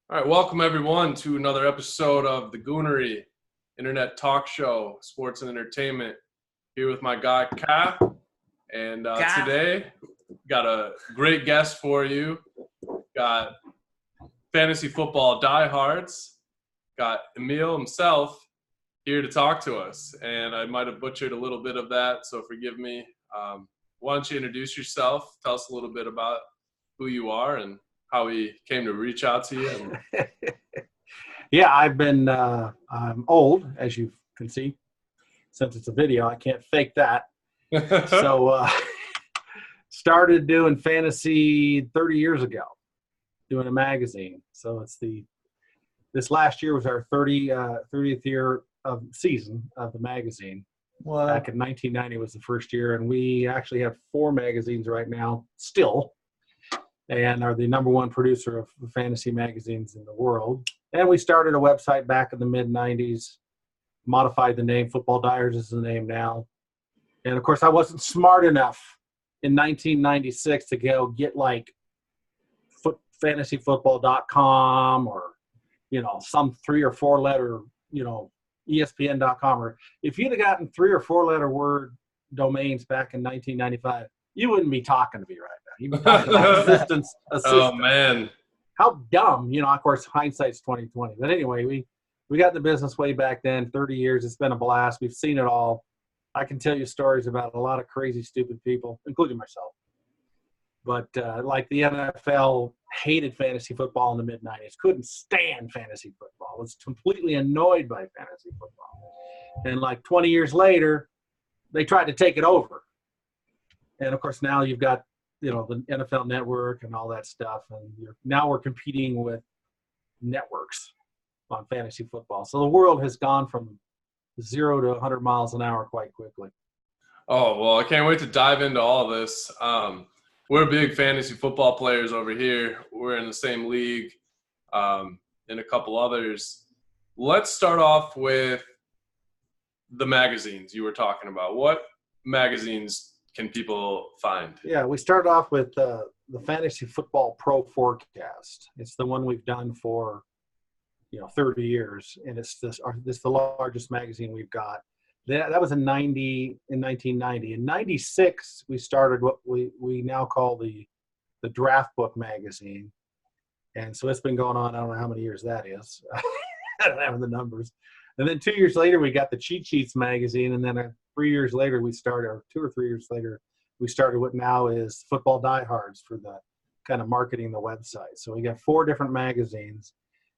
All right, welcome everyone to another episode of the Goonery Internet Talk Show, Sports and Entertainment. Here with my guy Cap, and today got a great guest for you. Got fantasy football diehards. Got Emil himself here to talk to us, and I might have butchered a little bit of that, so forgive me. Why don't you introduce yourself? Tell us a little bit about who you are and how we came to reach out to you. Yeah, I'm old, as you can see. Since it's a video, I can't fake that. So started doing fantasy 30 years ago, doing a magazine. So this last year was our 30th year of season of the magazine. What? Back in 1990 was the first year, and we actually have 4 magazines right now still, and are the number one producer of fantasy magazines in the world. And we started a website back in the mid-90s, modified the name. Football Dyers is the name now. And, of course, I wasn't smart enough in 1996 to go get, like, fantasyfootball.com or, some 3 or 4 letter, ESPN.com. Or if you'd have gotten 3 or 4 letter word domains back in 1995, you wouldn't be talking to me right now. You'd be talking about assistant. Oh, man. How dumb, of course, hindsight's 2020. But anyway, we got in the business way back then, 30 years. It's been a blast. We've seen it all. I can tell you stories about a lot of crazy, stupid people, including myself. But like the NFL hated fantasy football in the mid-90s, couldn't stand fantasy football, was completely annoyed by fantasy football. And like 20 years later, they tried to take it over. And, of course, now you've got the NFL Network and all that stuff, and now we're competing with networks on fantasy football. So the world has gone from 0 to 100 miles an hour quite quickly. Oh, well, I can't wait to dive into all this. We're big fantasy football players over here. We're in the same league and a couple others. Let's start off with the magazines you were talking about. What magazines can people find? Yeah, we started off with the Fantasy Football Pro Forecast. It's the one we've done for 30 years, and it's the largest magazine we've got. That was in 1990. In 96, we started what we now call the Draft Book magazine, and so it's been going on. I don't know how many years that is. I don't have the numbers. And then 2 years later, we got the Cheat Sheets magazine, and then 3 years later, we started, or 2 or 3 years later, we started what now is Football Diehards for the kind of marketing the website. So we got 4 different magazines.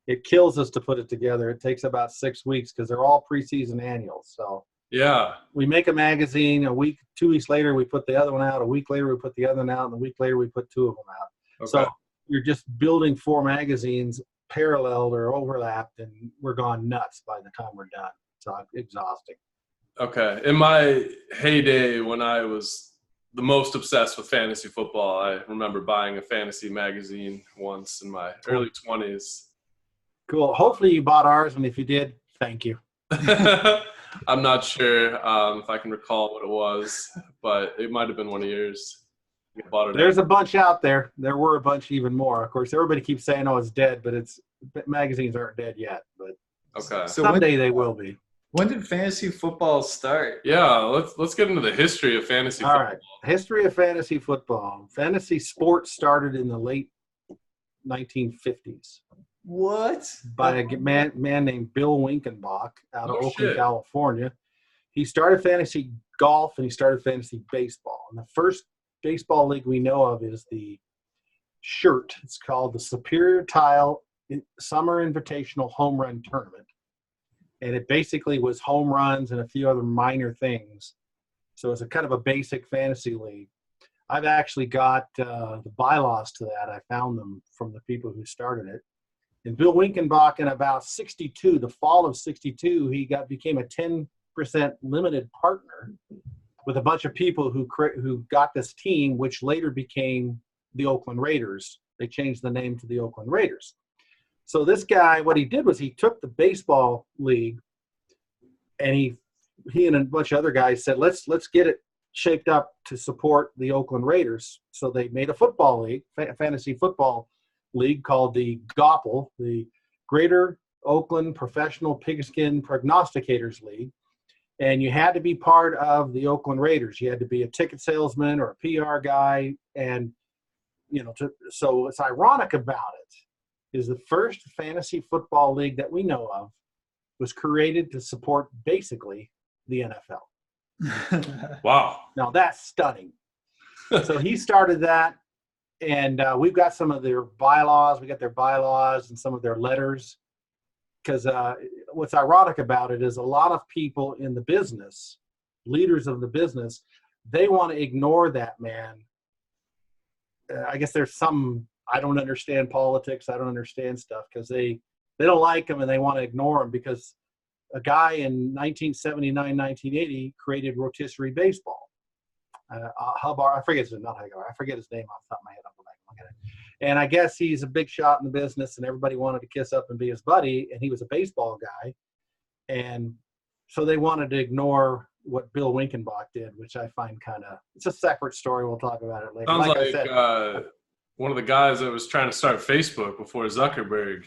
It kills us to put it together. It takes about 6 weeks because they're all preseason annuals. So yeah, we make a magazine a week, 2 weeks later, we put the other one out. A week later, we put the other one out, and a week later, we put 2 of them out. Okay. So you're just building 4 magazines paralleled or overlapped, and we're gone nuts by the time we're done. So exhausting. Okay. In my heyday, when I was the most obsessed with fantasy football, I remember buying a fantasy magazine once in my early 20s. Cool. Hopefully you bought ours, and if you did, thank you. I'm not sure if I can recall what it was, but it might have been one of yours. There's a bunch out there. There were a bunch even more. Of course, everybody keeps saying, "Oh, it's dead," but magazines aren't dead yet. But okay, so someday they will be. When did fantasy football start? Yeah, let's get into the history of fantasy football. All right, history of fantasy football. Fantasy sports started in the late 1950s. What? By a man named Bill Winkenbach out of Oakland, shit. California. He started fantasy golf and he started fantasy baseball. And the first baseball league we know of is the SHIRT. It's called the Superior Tile Summer Invitational Home Run Tournament. And it basically was home runs and a few other minor things. So it's a kind of a basic fantasy league. I've actually got the bylaws to that. I found them from the people who started it. And Bill Winkenbach, in about 62, the fall of 62, he became a 10% limited partner with a bunch of people who got this team, which later became the Oakland Raiders. They changed the name to the Oakland Raiders. So this guy, what he did was he took the baseball league, and he and a bunch of other guys said, let's get it shaped up to support the Oakland Raiders. So they made a football league, fantasy football league called the GOPL, the Greater Oakland Professional Pigskin Prognosticators League. And you had to be part of the Oakland Raiders. You had to be a ticket salesman or a PR guy. And, so what's ironic about it is the first fantasy football league that we know of was created to support basically the NFL. Wow. Now that's stunning. So he started that, and we've got some of their bylaws. We got their bylaws and some of their letters. Because what's ironic about it is a lot of people in the business, leaders of the business, they want to ignore that man. I guess there's some, I don't understand politics. I don't understand stuff because they don't like him and they want to ignore him because a guy in 1979, 1980 created rotisserie baseball. Hubbard, I forget his name off the top of my head. I'll go back and look at it. And I guess he's a big shot in the business and everybody wanted to kiss up and be his buddy. And he was a baseball guy. And so they wanted to ignore what Bill Winkenbach did, which I find it's a separate story. We'll talk about it later. Sounds like like I said, one of the guys that was trying to start Facebook before Zuckerberg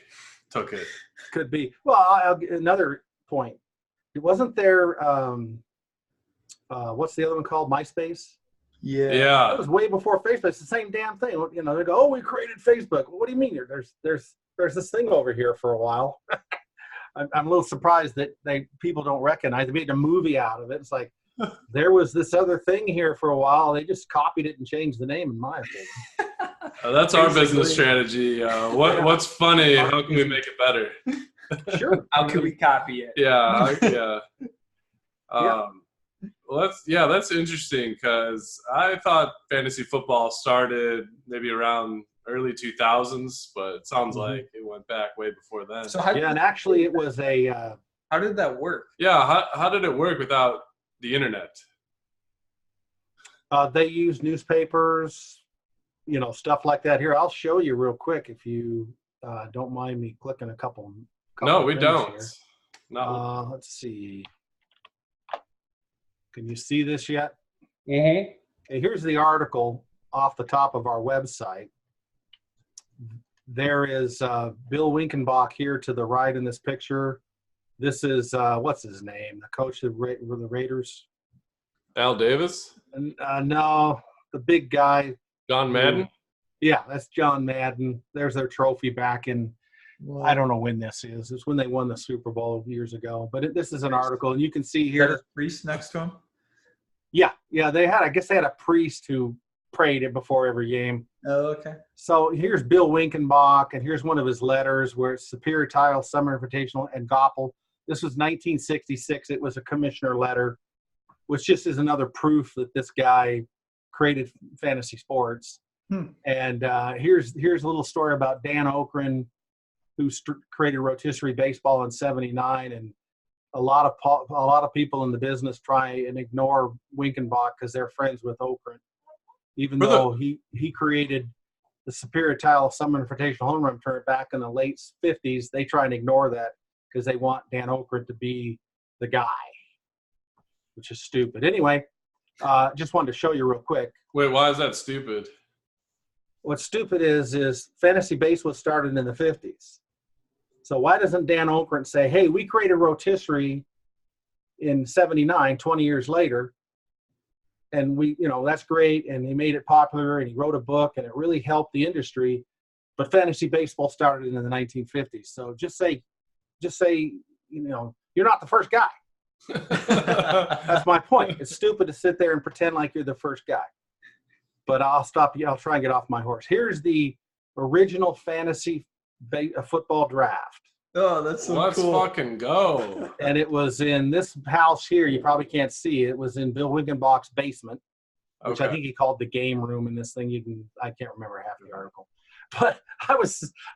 took it. Could be. Well, another point. It wasn't there, what's the other one called? MySpace? Yeah. It was way before Facebook. It's the same damn thing. They go, oh, we created Facebook. What do you mean? There's this thing over here for a while. I'm a little surprised that people don't recognize. They made a movie out of it. It's like there was this other thing here for a while. They just copied it and changed the name, in my opinion. That's our business strategy. What's funny? How can we make it better? Sure. How can we copy it? Yeah. Well, that's interesting because I thought fantasy football started maybe around early 2000s, but it sounds like it went back way before then. So and actually it was a how did that work? Yeah, how did it work without the internet? They used newspapers, stuff like that. Here, I'll show you real quick if you don't mind me clicking a couple No, we things don't. here. No. Let's see. Can you see this yet? Mm-hmm. Okay, here's the article off the top of our website. There is Bill Winkenbach here to the right in this picture. This is, what's his name? The coach of the Raiders? Al Davis? No, the big guy. John Madden? Yeah, that's John Madden. There's their trophy back in, I don't know when this is. It's when they won the Super Bowl years ago. But this is an article, and you can see here. Is that a priest next to him? Yeah, I guess they had a priest who prayed it before every game. Oh, okay. So here's Bill Winkenbach, and here's one of his letters where it's Superior Tile, Summer Invitational, and GOPL. This was 1966. It was a commissioner letter, which just is another proof that this guy created fantasy sports. And here's a little story about Dan Okren, who created rotisserie baseball in '79, and a lot of people in the business try and ignore Winkenbach because they're friends with Okren, even though he created the Superior Tile Summer Invitational Home Run Tournament back in the late '50s. They try and ignore that because they want Dan Okren to be the guy, which is stupid. Anyway, just wanted to show you real quick. Wait, why is that stupid? What's stupid is fantasy baseball started in the 50s. So why doesn't Dan Okren say, hey, we created rotisserie in '79, 20 years later, and we, that's great, and he made it popular, and he wrote a book, and it really helped the industry, but fantasy baseball started in the 1950s. So just say, you're not the first guy. That's my point. It's stupid to sit there and pretend like you're the first guy. But I'll stop you. I'll try and get off my horse. Here's the original fantasy football draft. Oh, that's so Let's cool. fucking go. And it was in this house here. You probably can't see it. It was in Bill Winkenbach's basement, which I think he called the game room in this thing. I can't remember half the article. But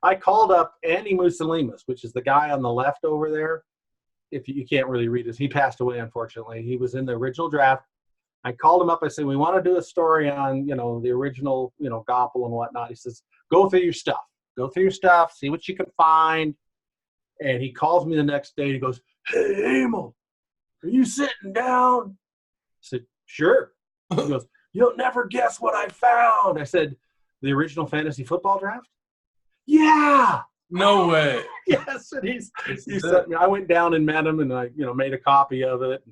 I called up Andy Musolimas, which is the guy on the left over there. If you can't really read this, he passed away, unfortunately. He was in the original draft. I called him up. I said, we want to do a story on, the original, GOPL and whatnot. He says, go through your stuff. Go through your stuff. See what you can find. And he calls me the next day. And he goes, hey, Emil, are you sitting down? I said, sure. He goes, you'll never guess what I found. I said, the original fantasy football draft? Yeah. No way. Yes, and he sent me. I went down and met him, and I made a copy of it.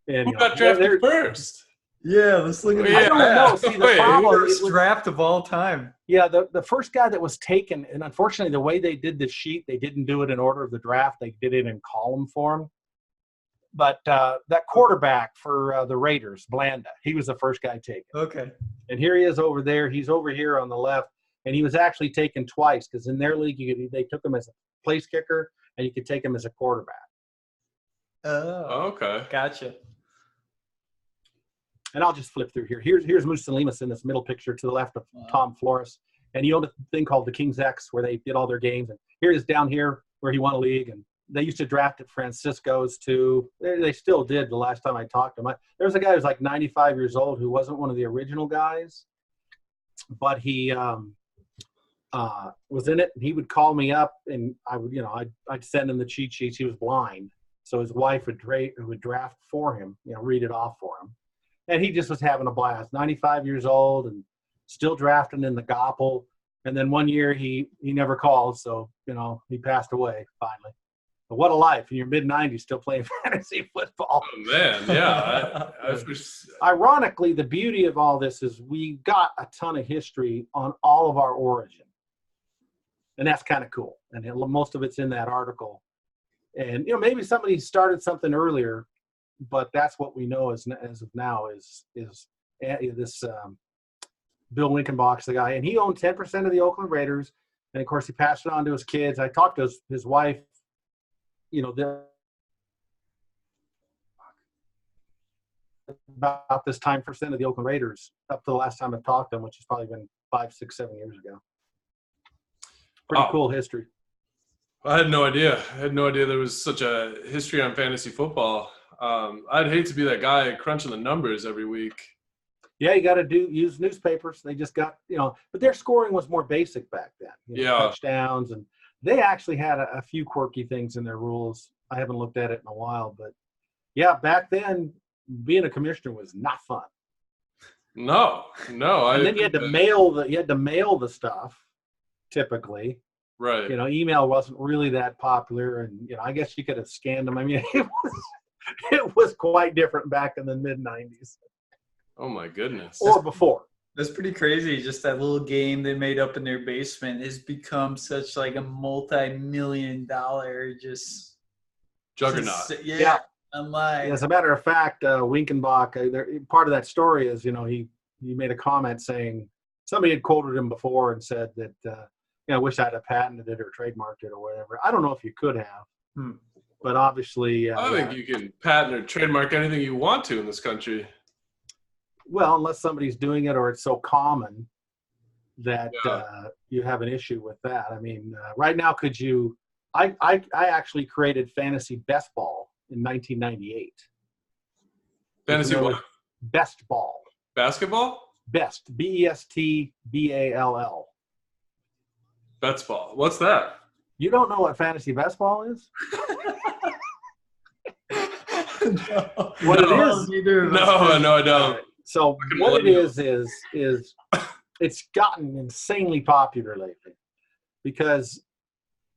And Who got drafted first? Yeah, let's look at Yeah. I don't know. See, the Wait, problem First was, draft of all time. yeah, the first guy that was taken, and unfortunately, the way they did the sheet, they didn't do it in order of the draft. They did it in column form. But that quarterback for the Raiders, Blanda, he was the first guy taken. Okay. And here he is over there. He's over here on the left, and he was actually taken twice because in their league, they took him as a place kicker, and you could take him as a quarterback. Oh, okay. Gotcha. And I'll just flip through here. Here's Musolimus in this middle picture to the left of Tom Flores. And he owned a thing called the King's X where they did all their games. And here he is down here where he won a league. And they used to draft at Francisco's too. They still did the last time I talked to him. There was a guy who was like 95 years old who wasn't one of the original guys. But he was in it. And he would call me up and I would, I'd send him the cheat sheets. He was blind. So his wife would draft for him, read it off for him. And he just was having a blast. 95 years old and still drafting in the Goppel. And then one year he never called, so he passed away finally. But what a life in your mid-90s, still playing fantasy football. Oh man, yeah. Ironically, the beauty of all this is we got a ton of history on all of our origin, and that's kind of cool. And most of it's in that article. And maybe somebody started something earlier. But that's what we know as of now is this Bill Winkenbach's the guy, and he owned 10% of the Oakland Raiders, and of course he passed it on to his kids. I talked to his wife, about this time percent of the Oakland Raiders up to the last time I've talked to him, which has probably been 5, 6, 7 years ago. Pretty cool history. I had no idea. There was such a history on fantasy football. I'd hate to be that guy crunching the numbers every week. Yeah, you got to use newspapers. They just got, but their scoring was more basic back then. Touchdowns, and they actually had a few quirky things in their rules. I haven't looked at it in a while, but yeah, back then being a commissioner was not fun. No. And then you had to mail the stuff. Typically, right? Email wasn't really that popular, and I guess you could have scanned them. I mean, it was quite different back in the mid-90s. Oh, my goodness. Or before. That's pretty crazy. Just that little game they made up in their basement has become such like a multi-million-dollar just juggernaut. Yeah. I'm like, as a matter of fact, Winkenbach, part of that story is, he made a comment saying somebody had quoted him before and said that, I wish I'd have patented it or trademarked it or whatever. I don't know if you could have. But obviously, I think you can patent or trademark anything you want to in this country. Well, unless somebody's doing it or it's so common that you have an issue with that. I mean, right now, could you? I actually created Fantasy Best Ball in 1998. Fantasy what? Best Ball. Basketball? Best. BESTBALL. Best Ball. What's that? You don't know what Fantasy Best Ball is? What it is? No, I don't. So what it is it's gotten insanely popular lately because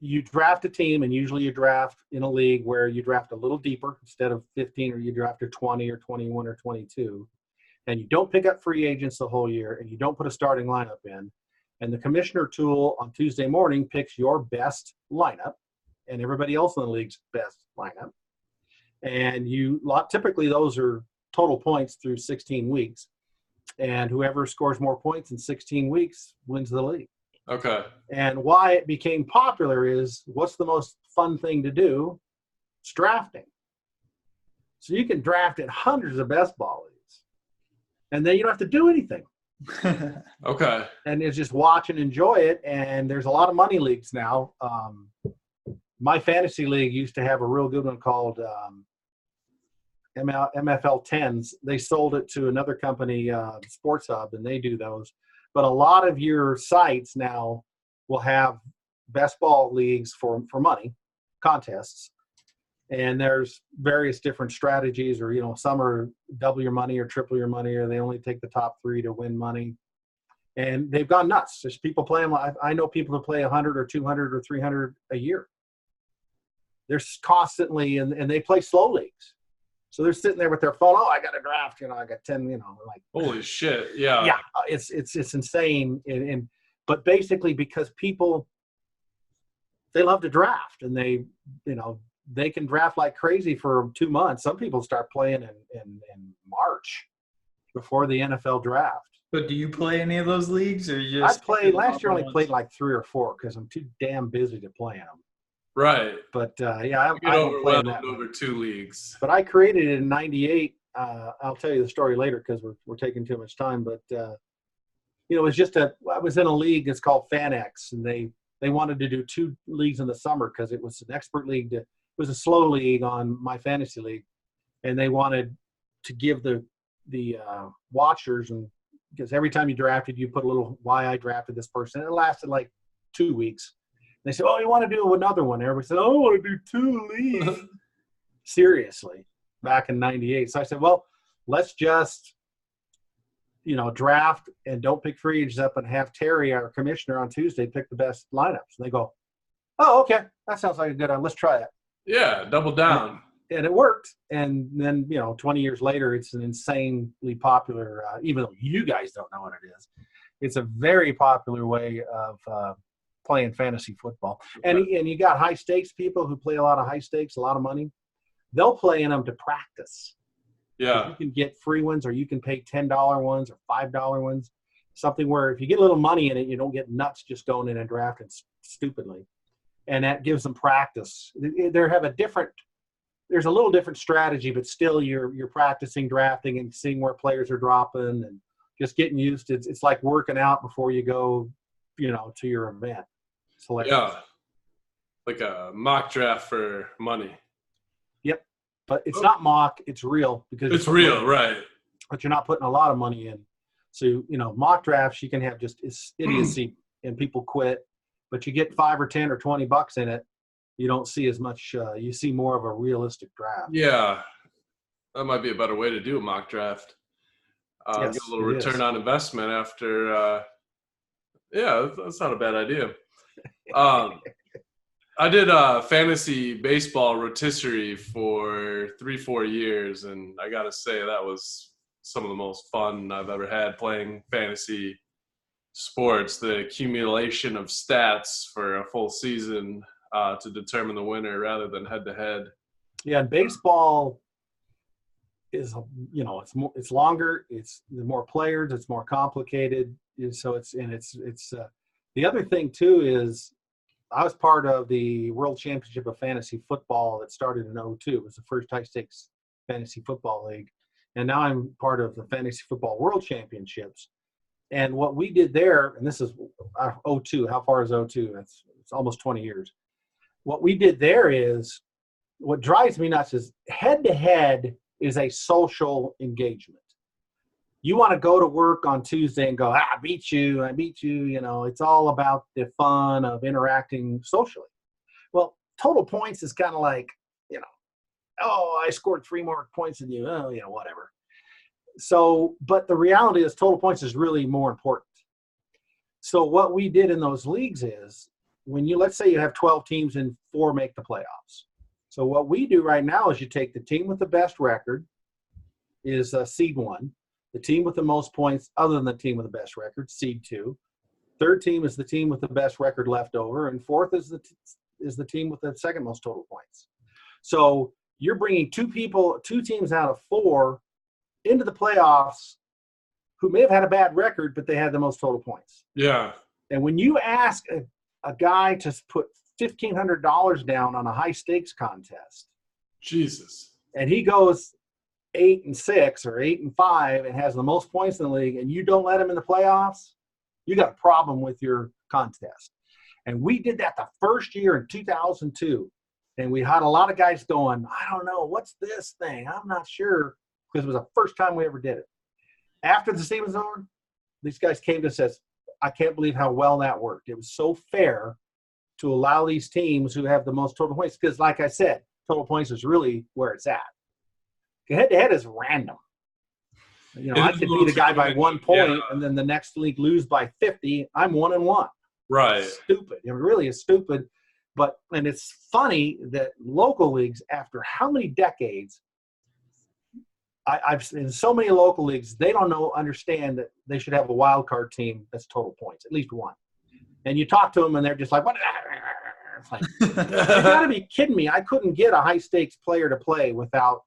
you draft a team, and usually you draft in a league where you draft a little deeper instead of 15, or you draft a 20 or 21 or 22, and you don't pick up free agents the whole year, and you don't put a starting lineup in. And the commissioner tool on Tuesday morning picks your best lineup and everybody else in the league's best lineup. And typically those are total points through 16 weeks. And whoever scores more points in 16 weeks wins the league. Okay. And why it became popular is, what's the most fun thing to do? It's drafting. So you can draft in hundreds of best ball leagues. And then you don't have to do anything. Okay. And it's just watch and enjoy it. And there's a lot of money leagues now. My fantasy league used to have a real good one called MFL 10s. They sold it to another company, Sports Hub, and they do those. But a lot of your sites now will have best ball leagues for money, contests. And there's various different strategies, or, some are double your money or triple your money, or they only take the top 3 to win money. And they've gone nuts. There's people playing. I know people who play 100 or 200 or 300 a year. They're constantly, and they play slow leagues. So they're sitting there with their phone. Oh, I got a draft. I got 10. Like holy shit. Yeah. Yeah, it's insane. But basically because people, they love to draft, and they can draft like crazy for 2 months. Some people start playing in March before the NFL draft. But do you play any of those leagues, or you I just played last year. Only played like 3 or 4 because I'm too damn busy to play in them. Right. But I get don't play in that over 2 leagues. But I created it in '98. I'll tell you the story later because we're taking too much time. But it was just I was in a league. It's called FanX, and they wanted to do 2 leagues in the summer because it was an expert league. It was a slow league on my fantasy league, and they wanted to give the watchers, and because every time you drafted, you put a little why I drafted this person. It lasted like 2 weeks. They said, "Oh, you want to do another one?" Everybody said, "Oh, I want to do 2 leagues." Seriously, back in '98. So I said, "Well, let's just, draft and don't pick free agents up, and have Terry, our commissioner, on Tuesday pick the best lineups." And they go, "Oh, okay, that sounds like a good one. Let's try it." Yeah, double down. And it worked. And then 20 years later, it's an insanely popular. Even though you guys don't know what it is, it's a very popular way of playing fantasy football. And you got high stakes people who play a lot of high stakes, a lot of money. They'll play in them to practice. Yeah. You can get free ones, or you can pay $10 ones or $5 ones. Something where if you get a little money in it, you don't get nuts just going in and drafting stupidly. And that gives them practice. There's a little different strategy, but still you're practicing drafting and seeing where players are dropping and just getting used to it. It's like working out before you go, to your event. It's hilarious. Yeah. Like a mock draft for money. Yep. But it's not mock, it's real because it's real, right? But you're not putting a lot of money in. So, mock drafts, you can have just idiocy and people quit, but you get 5 or 10 or $20 in it. You don't see as much. You see more of a realistic draft. Yeah, that might be a better way to do a mock draft. Yes, get a little return on investment after. Yeah, that's not a bad idea. I did fantasy baseball rotisserie for 3-4 years, and I gotta say that was some of the most fun I've ever had playing fantasy sports. The accumulation of stats for a full season. To determine the winner rather than head-to-head. Yeah, and baseball is, it's longer, it's more players, it's more complicated. So it's the other thing too is I was part of the World Championship of Fantasy Football that started in 2002. It was the first high stakes fantasy football league. And now I'm part of the Fantasy Football World Championships. And what we did there, and this is 2002, how far is 2002? It's almost 20 years. What we did there is, what drives me nuts is head-to-head is a social engagement. You want to go to work on Tuesday and go, I beat you. It's all about the fun of interacting socially. Well, total points is kind of like, I scored 3 more points than you. Oh, whatever. So, but the reality is total points is really more important. So what we did in those leagues is, let's say you have 12 teams and 4 make the playoffs. So what we do right now is you take the team with the best record is seed 1. The team with the most points, other than the team with the best record, seed 2. Third team is the team with the best record left over, and fourth is the team with the second most total points. So you're bringing 2 teams out of 4 into the playoffs who may have had a bad record, but they had the most total points. Yeah. And when you ask a guy to put $1,500 down on a high stakes contest. Jesus. And he goes 8-6 or 8-5 and has the most points in the league, and you don't let him in the playoffs, you got a problem with your contest. And we did that the first year in 2002. And we had a lot of guys going, I don't know, what's this thing? I'm not sure, because it was the first time we ever did it. After the season was over, these guys came to us and says, I can't believe how well that worked. It was so fair to allow these teams who have the most total points, because like I said, total points is really where it's at. Head-to-head is random. I could beat a guy by 1 point, and then the next league lose by 50. I'm 1-1. Right. It's stupid. It really is stupid. And it's funny that local leagues, after how many decades, I've in so many local leagues, they don't understand that they should have a wild card team that's total points, at least one. And you talk to them, and they're just like, "What?" It's like, you got to be kidding me! I couldn't get a high stakes player to play without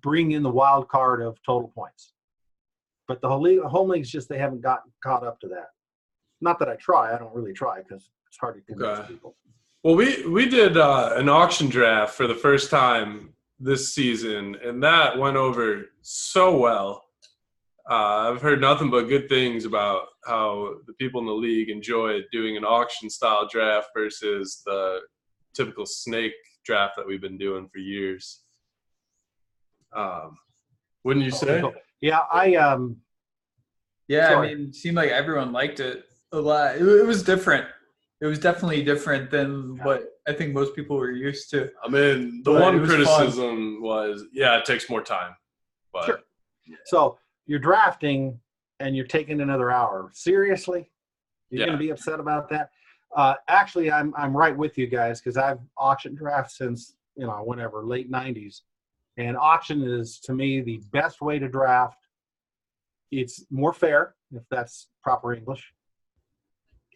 bringing in the wild card of total points. But the home leagues they haven't gotten caught up to that. Not that I try. I don't really try because it's hard to convince people. Well, we did an auction draft for the first time this season, and that went over so well. I've heard nothing but good things about how the people in the league enjoy doing an auction-style draft versus the typical snake draft that we've been doing for years. Wouldn't you say? Yeah, Yeah, sorry. I mean, it seemed like everyone liked it a lot. It was different. It was definitely different than what I think most people were used to. I mean, the one criticism was, it takes more time. But sure. So you're drafting and you're taking another hour. Seriously? You're going to be upset about that? Actually, I'm right with you guys because I've auctioned drafts since, whenever, late 90s. And auction is, to me, the best way to draft. It's more fair, if that's proper English.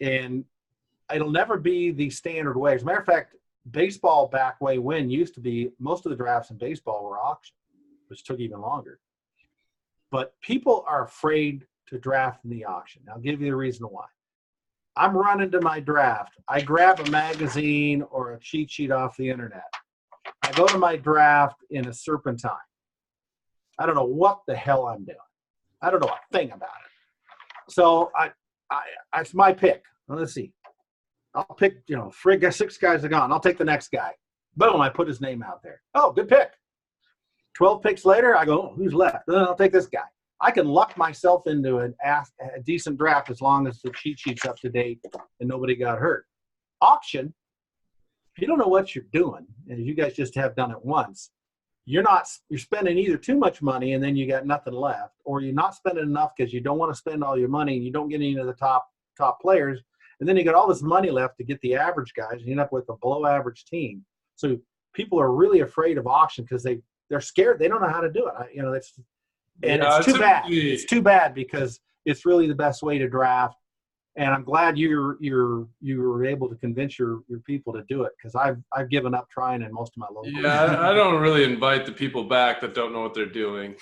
And it'll never be the standard way. As a matter of fact, baseball back way when used to be, most of the drafts in baseball were auction, which took even longer. But people are afraid to draft in the auction. I'll give you the reason why. I'm running to my draft. I grab a magazine or a cheat sheet off the internet. I go to my draft in a serpentine. I don't know what the hell I'm doing. I don't know a thing about it. So it's my pick. Well, let's see. I'll pick, 6 guys are gone. I'll take the next guy. Boom, I put his name out there. Oh, good pick. 12 picks later, I go, who's left? I'll take this guy. I can luck myself into a decent draft as long as the cheat sheet's up to date and nobody got hurt. Auction, if you don't know what you're doing, and you guys just have done it once, you're spending either too much money and then you got nothing left, or you're not spending enough because you don't want to spend all your money and you don't get any of the top players. And then you got all this money left to get the average guys, and you end up with a below-average team. So people are really afraid of auction because they're scared. They don't know how to do it. It's too bad. It's too bad because it's really the best way to draft. And I'm glad you were able to convince your people to do it because I've given up trying in most of my local. Yeah, I don't really invite the people back that don't know what they're doing.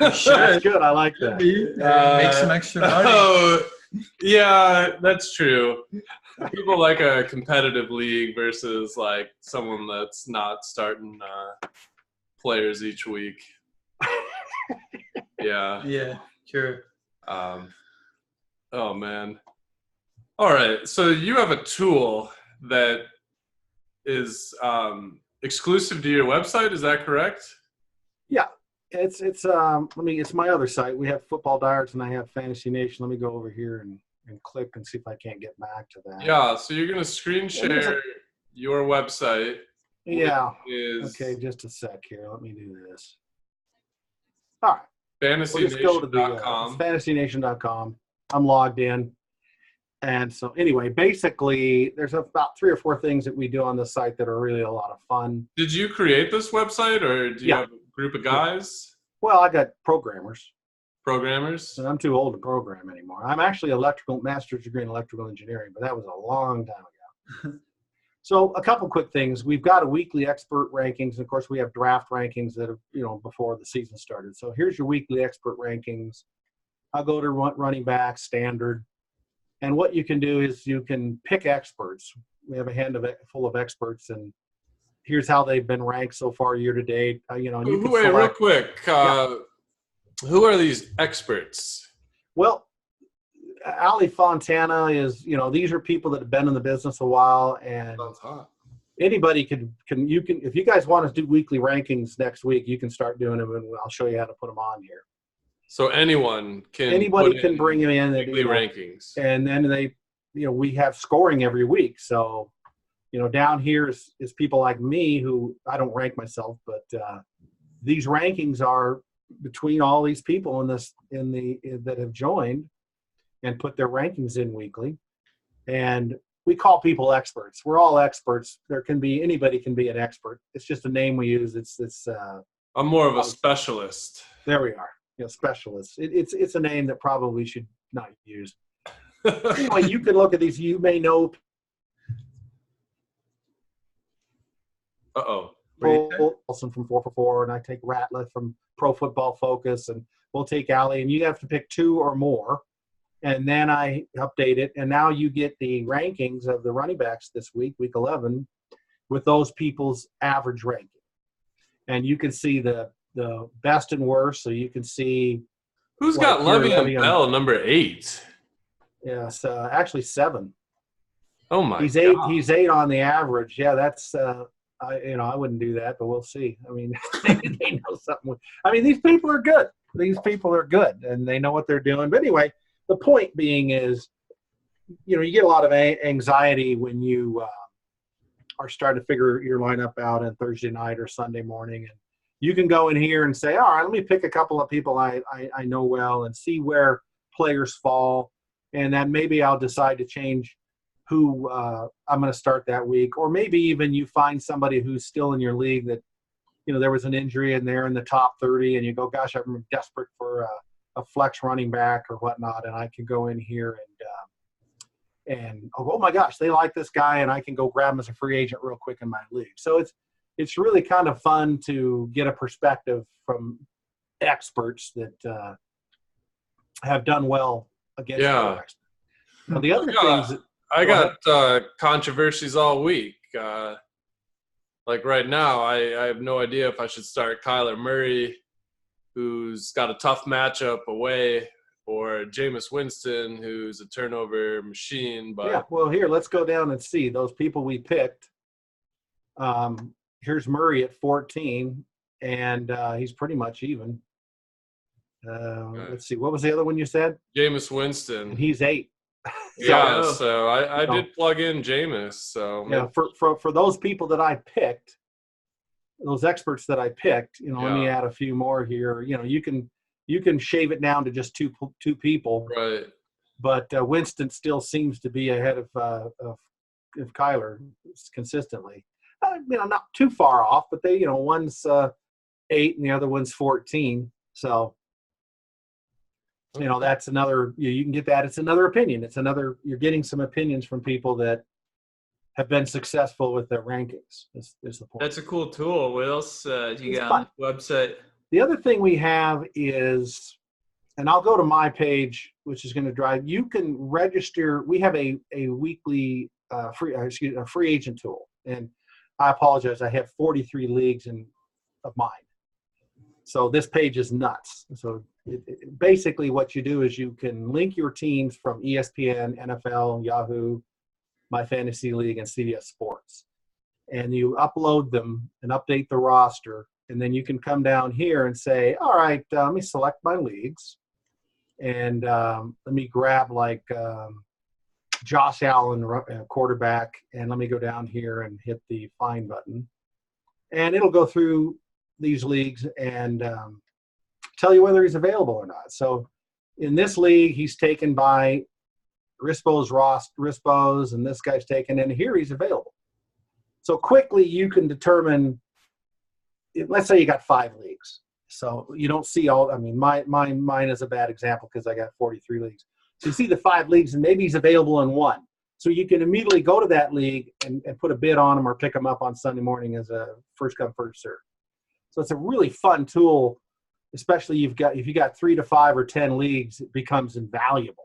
That's good. I like that. Make some extra money. Oh, yeah, that's true. People like a competitive league versus like someone that's not starting players each week. Yeah. Yeah, sure. Oh, man. All right. So you have a tool that is exclusive to your website. Is that correct? Yeah. It's my other site. We have Football Darts and I have Fantasy Nation. Let me go over here and click and see if I can't get back to that. Yeah. So you're going to screen share your website. Yeah. Okay. Just a sec here. Let me do this. All right. FantasyNation.com. FantasyNation.com. I'm logged in. And so anyway, basically there's about 3 or 4 things that we do on the site that are really a lot of fun. Did you create this website or do you have a group of guys? Well, I got programmers. Programmers? And I'm too old to program anymore. I'm actually master's degree in electrical engineering, but that was a long time ago. So a couple quick things. We've got a weekly expert rankings. Of course, we have draft rankings that have, before the season started. So here's your weekly expert rankings. I'll go to running back, standard. And what you can do is you can pick experts. We have a full of experts, and here's how they've been ranked so far year to date. And you can Wait, real quick. Who are these experts? Well, Ali Fontana is, these are people that have been in the business a while, and anybody can if you guys want to do weekly rankings next week, you can start doing them, and I'll show you how to put them on here. So anybody can bring them in weekly rankings, and then we have scoring every week. So, down here is people like me who I don't rank myself, but these rankings are between all these people that have joined and put their rankings in weekly. And we call people experts. We're all experts. Anybody can be an expert. It's just a name we use. I'm more of a specialist. There we are. Specialist. It's a name that probably should not use. Anyway, you can look at these. You may know. Wilson from 4for4, and I take Ratliff from Pro Football Focus, and we'll take Allie, and you have to pick 2 or more, and then I update it, and now you get the rankings of the running backs this week 11, with those people's average ranking, and you can see the best and worst, so you can see who's got Le'Veon Bell number 8. Yes, actually 7. Oh my! He's 8. He's 8 on the average. Yeah, that's. I wouldn't do that, but we'll see. I mean, they know something. I mean, these people are good. These people are good, and they know what they're doing. But anyway, the point being is, you get a lot of anxiety when you are starting to figure your lineup out on Thursday night or Sunday morning, and you can go in here and say, all right, let me pick a couple of people I know well and see where players fall, and then maybe I'll decide to change who I'm going to start that week. Or maybe even you find somebody who's still in your league that, there was an injury and they're in the top 30 and you go, gosh, I'm desperate for a flex running back or whatnot. And I can go in here and oh my gosh, they like this guy and I can go grab him as a free agent real quick in my league. So it's really kind of fun to get a perspective from experts that have done well against the rest. Now, the other things I got controversies all week. Like right now, I have no idea if I should start Kyler Murray, who's got a tough matchup away, or Jameis Winston, who's a turnover machine. But yeah, well, here, let's go down and see those people we picked. Here's Murray at 14, and he's pretty much even. Let's see. What was the other one you said? Jameis Winston. And he's 8. So I did plug in Jameis. So yeah, for those people that I picked, those experts that I picked, let me add a few more here. You can shave it down to just two people, right? But Winston still seems to be ahead of Kyler consistently. Not too far off, but they, one's 8 and the other one's 14. So. That's another, you can get that. It's another opinion. You're getting some opinions from people that have been successful with their rankings is the point. That's a cool tool. What else do you got on the website? The other thing we have is, and I'll go to my page, which is going to drive, you can register. We have a weekly free agent tool. And I apologize. I have 43 leagues of mine. So this page is nuts. So basically what you do is you can link your teams from ESPN, NFL, Yahoo, My Fantasy League, and CBS Sports. And you upload them and update the roster. And then you can come down here and say, all right, let me select my leagues. And let me grab Josh Allen, quarterback, and let me go down here and hit the find button. And it'll go through these leagues and tell you whether he's available or not. So in this league, he's taken by Rispos, and this guy's taken, and here he's available. So quickly you can determine, let's say you got 5 leagues. So you don't see mine is a bad example because I got 43 leagues. So you see the 5 leagues, and maybe he's available in one. So you can immediately go to that league and put a bid on him or pick him up on Sunday morning as a first come, first serve. So it's a really fun tool, especially if you got 3 to 5 or 10 leagues, it becomes invaluable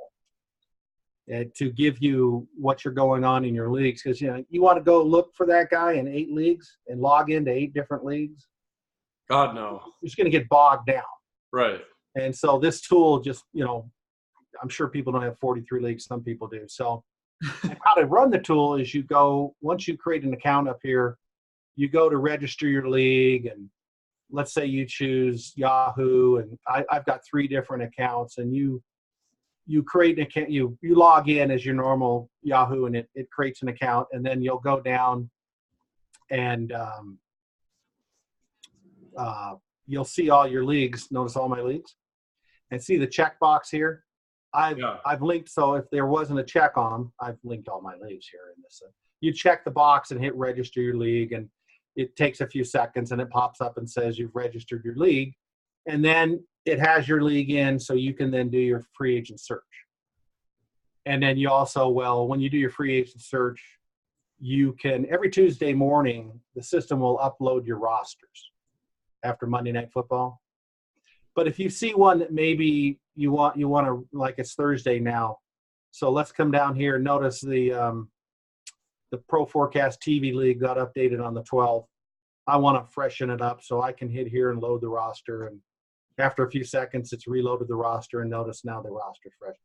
to give you what you're going on in your leagues. Because you want to go look for that guy in 8 leagues and log into 8 different leagues. God no, you're just going to get bogged down. Right. And so this tool just I'm sure people don't have 43 leagues. Some people do. So how to run the tool is you go, once you create an account up here, you go to register your league, and let's say you choose Yahoo, and I've got 3 different accounts, and you create an account, you log in as your normal Yahoo, and it creates an account, and then you'll go down and you'll see all your leagues. Notice all my leagues, and see the check box here. I've linked. So if there wasn't a check on them, I've linked all my leagues here in this. You check the box and hit register your league, and it takes a few seconds, and it pops up and says you've registered your league, and then it has your league in, so you can then do your free agent search. And then you also, when you do your free agent search, you can, every Tuesday morning, the system will upload your rosters after Monday Night Football. But if you see one that maybe you want to, like it's Thursday now, so let's come down here and notice the Pro Forecast TV League got updated on the 12th. I want to freshen it up, so I can hit here and load the roster. And after a few seconds, it's reloaded the roster, and notice now the roster's fresh.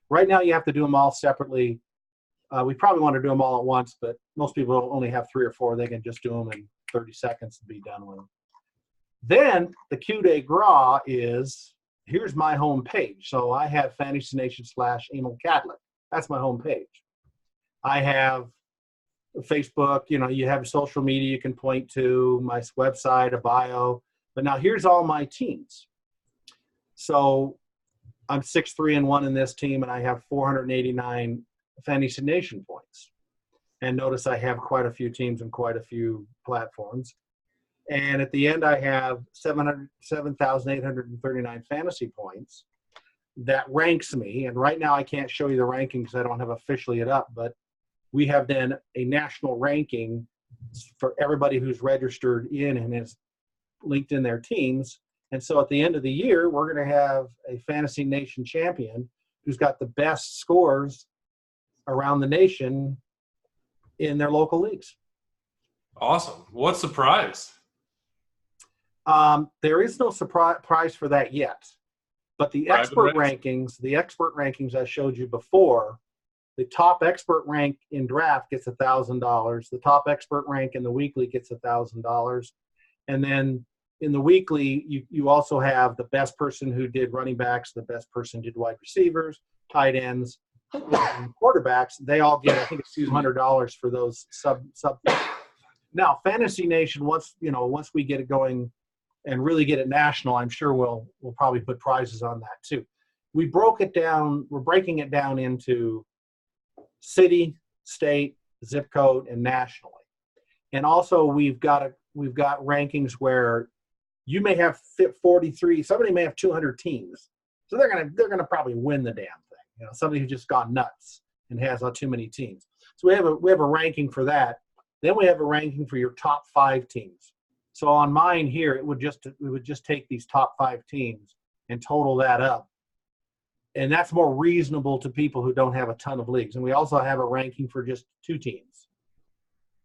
Right now, you have to do them all separately. We probably want to do them all at once, but most people only have 3 or 4. They can just do them in 30 seconds and be done with them. Then the coup de grace is, here's my home page. So I have Fantasy Nation /Emil Cadlick. That's my home page. I have Facebook, you have social media you can point to, my website, a bio. But now here's all my teams. So I'm 6-3-1 in this team, and I have 489 Fantasy Nation points. And notice I have quite a few teams and quite a few platforms. And at the end, I have 7,839 fantasy points. That ranks me. And right now, I can't show you the ranking because I don't have officially it up. But we have then a national ranking for everybody who's registered in and has linked in their teams. And so at the end of the year, we're going to have a Fantasy Nation champion who's got the best scores around the nation in their local leagues. Awesome. What's the prize? There is no prize for that yet. But the expert rankings I showed you before, the top expert rank in draft gets $1,000. The top expert rank in the weekly gets $1,000. And then in the weekly, you also have the best person who did running backs, the best person who did wide receivers, tight ends, and quarterbacks. They all get, I think, it's $200 for those sub. Now, Fantasy Nation, once we get it going and really get it national, I'm sure we'll probably put prizes on that too. We broke it down. We're breaking it down into city, state, zip code, and nationally. And also we've got rankings where you may have 43. Somebody may have 200 teams, so they're gonna probably win the damn thing. Somebody who just gone nuts and has too many teams. So we have a ranking for that. Then we have a ranking for your top 5 teams. So on mine here, we would just take these top 5 teams and total that up. And that's more reasonable to people who don't have a ton of leagues. And we also have a ranking for just 2 teams.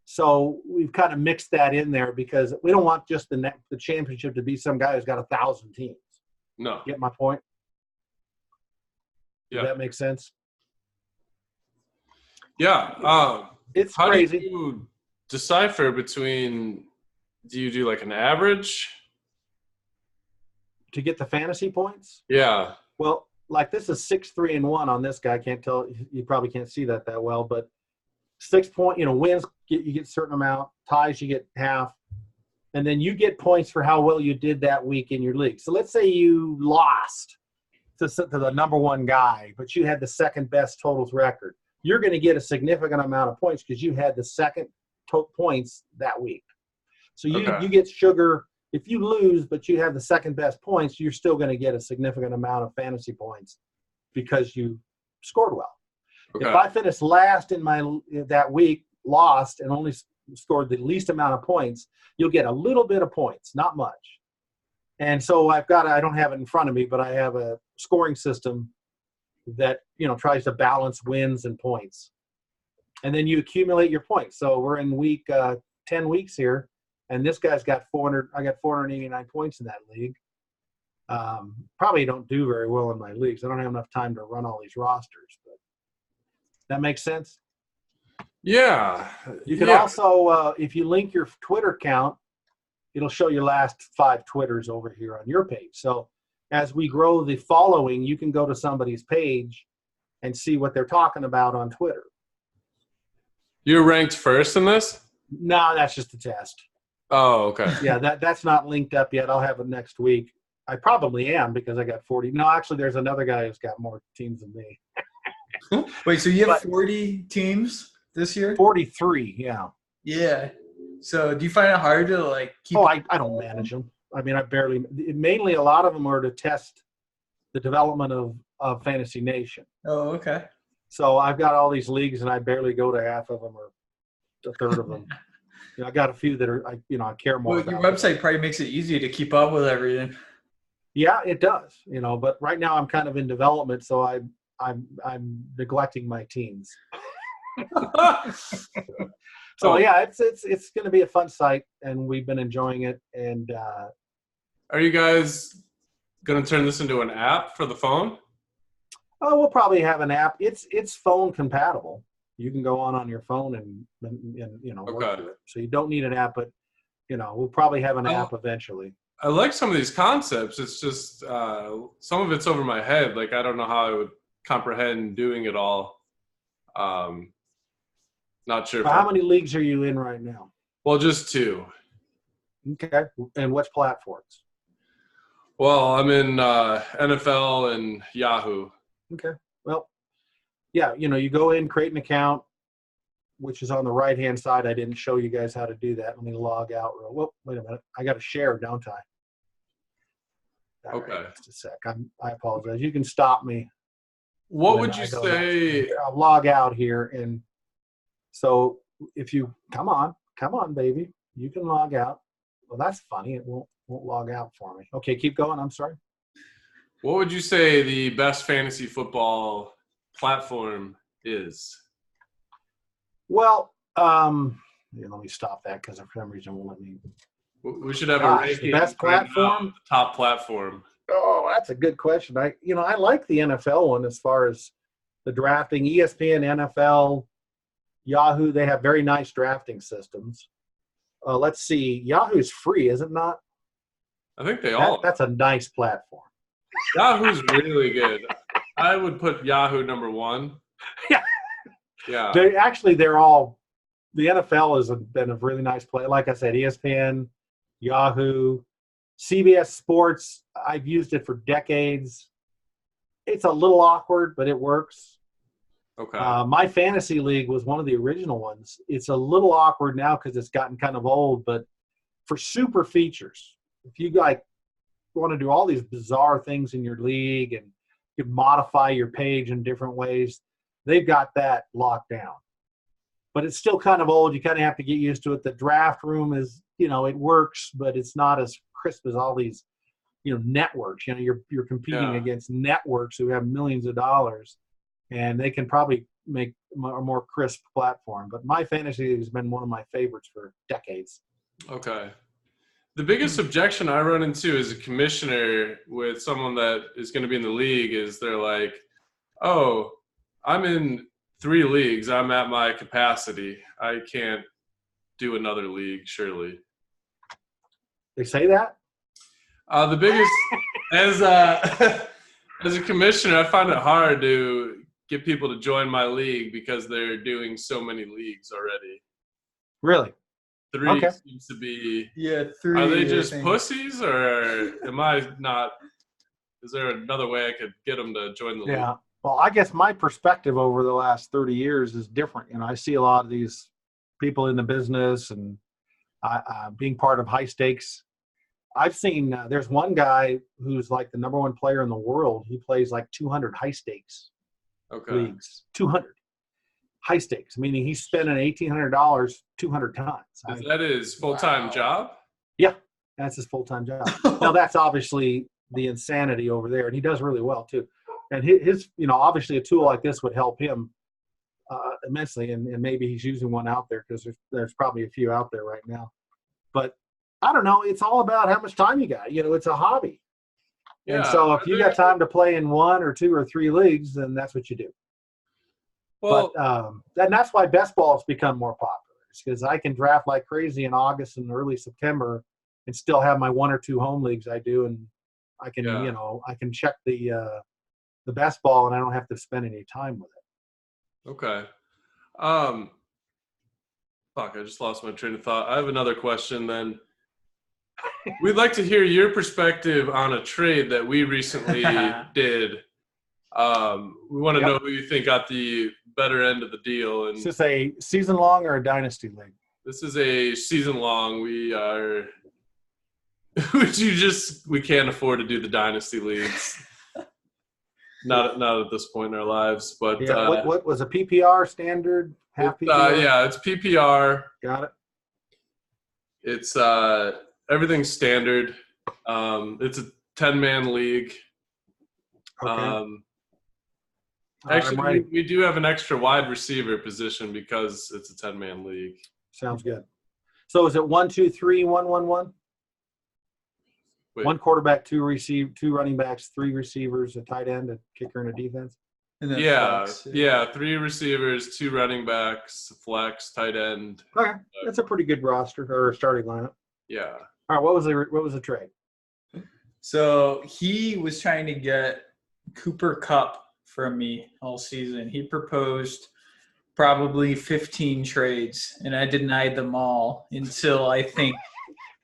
So we've kind of mixed that in there because we don't want just the championship to be some guy who's got 1,000 teams. No. Get my point? Yeah. Does that make sense? Yeah. It's how crazy. Do you decipher between, do you do like an average? To get the fantasy points? Yeah. Well, like this is 6-3-1 on this guy. I can't tell. You probably can't see that well, but 6 point, wins, you get a certain amount. Ties, you get half. And then you get points for how well you did that week in your league. So let's say you lost to the number 1 guy, but you had the second best totals record. You're going to get a significant amount of points because you had the second points that week. So you get sugar. If you lose, but you have the second best points, you're still going to get a significant amount of fantasy points because you scored well. Okay. If I finished last in that week, lost, and only scored the least amount of points, you'll get a little bit of points, not much. And so I don't have it in front of me, but I have a scoring system that, tries to balance wins and points. And then you accumulate your points. So we're in week 10 weeks here, and this guy's got 400. I got 489 points in that league. Probably don't do very well in my leagues. I don't have enough time to run all these rosters. But that makes sense? Yeah. You can also, if you link your Twitter account, it'll show your last 5 Twitters over here on your page. So as we grow the following, you can go to somebody's page and see what they're talking about on Twitter. You're ranked first in this? No, that's just a test. Oh, okay. Yeah, that's not linked up yet. I'll have it next week. I probably am because I got 40. No, actually, there's another guy who's got more teams than me. Wait, so you have But 40 teams this year? 43, yeah. Yeah. So do you find it hard to like keep? Oh, I don't manage them. I mean, I barely. Mainly, a lot of them are to test the development of Fantasy Nation. Oh, okay. So I've got all these leagues, and I barely go to half of them or a third of them. I got a few that are, I care more Well, about. your website probably makes it easy to keep up with everything. Yeah, it does. But right now I'm kind of in development, so I'm neglecting my teams. So yeah, it's going to be a fun site, and we've been enjoying it. And Are you guys going to turn this into an app for the phone? oh, we'll probably have an app. It's phone compatible. You can go on your phone and work Okay. through it. So you don't need an app, but we'll probably have an app eventually. I like some of these concepts. It's just some of it's over my head. Like I don't know how I would comprehend doing it all. Not sure. How many leagues are you in right now? Well, just two. Okay. And which platforms? Well, I'm in NFL and Yahoo. Okay. Well, yeah, you go in, create an account, which is on the right-hand side. I didn't show you guys how to do that. Let me log out. Whoop, wait a minute. I got to share, don't I? All Okay. Right, just a sec. I apologize. You can stop me. What would you say? I'll log out here. And so if you come on, baby, you can log out. Well, that's funny. It won't log out for me. Okay, keep going. I'm sorry. What would you say the best fantasy football platform is? Well, let me stop that because for some reason it won't let me. We should have a ranking. The best platform? Top platform. Oh, that's a good question. I like the NFL one as far as the drafting. ESPN, NFL, Yahoo, they have very nice drafting systems. Let's see. Yahoo's free, is it not? I think they all. That's a nice platform. Yahoo's really good. I would put Yahoo number one. Yeah. Yeah. They're all. The NFL has been a really nice play. Like I said, ESPN, Yahoo, CBS Sports. I've used it for decades. It's a little awkward, but it works. Okay. My fantasy league was one of the original ones. It's a little awkward now because it's gotten kind of old, but for super features, if you want to do all these bizarre things in your league and you modify your page in different ways, they've got that locked down. But it's still kind of old. You kind of have to get used to it. The draft room is, it works, but it's not as crisp as all these, networks. You're competing against networks who have millions of dollars, and they can probably make a more crisp platform. But my fantasy has been one of my favorites for decades. Okay. The biggest objection I run into as a commissioner with someone that is going to be in the league is they're like, oh, I'm in 3 leagues. I'm at my capacity. I can't do another league, surely. They say that? The biggest, as a commissioner, I find it hard to get people to join my league because they're doing so many leagues already. Really? 3 seems to be. Yeah, 3. Are they just pussies, or am I not? Is there another way I could get them to join the league? Yeah. Well, I guess my perspective over the last 30 years is different. I see a lot of these people in the business and being part of high stakes. I've seen there's one guy who's like the number 1 player in the world. He plays like 200 high stakes leagues. 200 high stakes, meaning he's spending $1,800 200 times. Is that his full-time job? Yeah, that's his full-time job. Now that's obviously the insanity over there, and he does really well too. And his obviously a tool like this would help him immensely, and maybe he's using one out there because there's probably a few out there right now. But I don't know. It's all about how much time you got. It's a hobby. Yeah, and so if you got time to play in 1 or 2 or 3 leagues, then that's what you do. Well, and that's why best ball has become more popular, because I can draft like crazy in August and early September and still have my 1 or 2 home leagues I do, and I can I can check the best ball and I don't have to spend any time with it. Okay. Fuck, I just lost my train of thought. I have another question then. We'd like to hear your perspective on a trade that we recently did. We want to know who you think got the better end of the deal. And is this a season long or a dynasty league? This is a season long. We are we can't afford to do the dynasty leagues. Not at this point in our lives. But what was a PPR standard? Half PPR? It's PPR. Got it. It's everything's standard. It's a 10-man league. Okay. Actually, we do have an extra wide receiver position because it's a 10-man league. Sounds good. So is it 1, 2, 3, 1, 1, 1? Wait. 1 quarterback, 2 running backs, 3 receivers, a tight end, a kicker, and a defense. And then flex, 3 receivers, 2 running backs, flex, tight end. Okay, that's a pretty good roster or starting lineup. Yeah. All right, what was the trade? So he was trying to get Cooper Kupp from me all season. He proposed probably 15 trades, and I denied them all until I think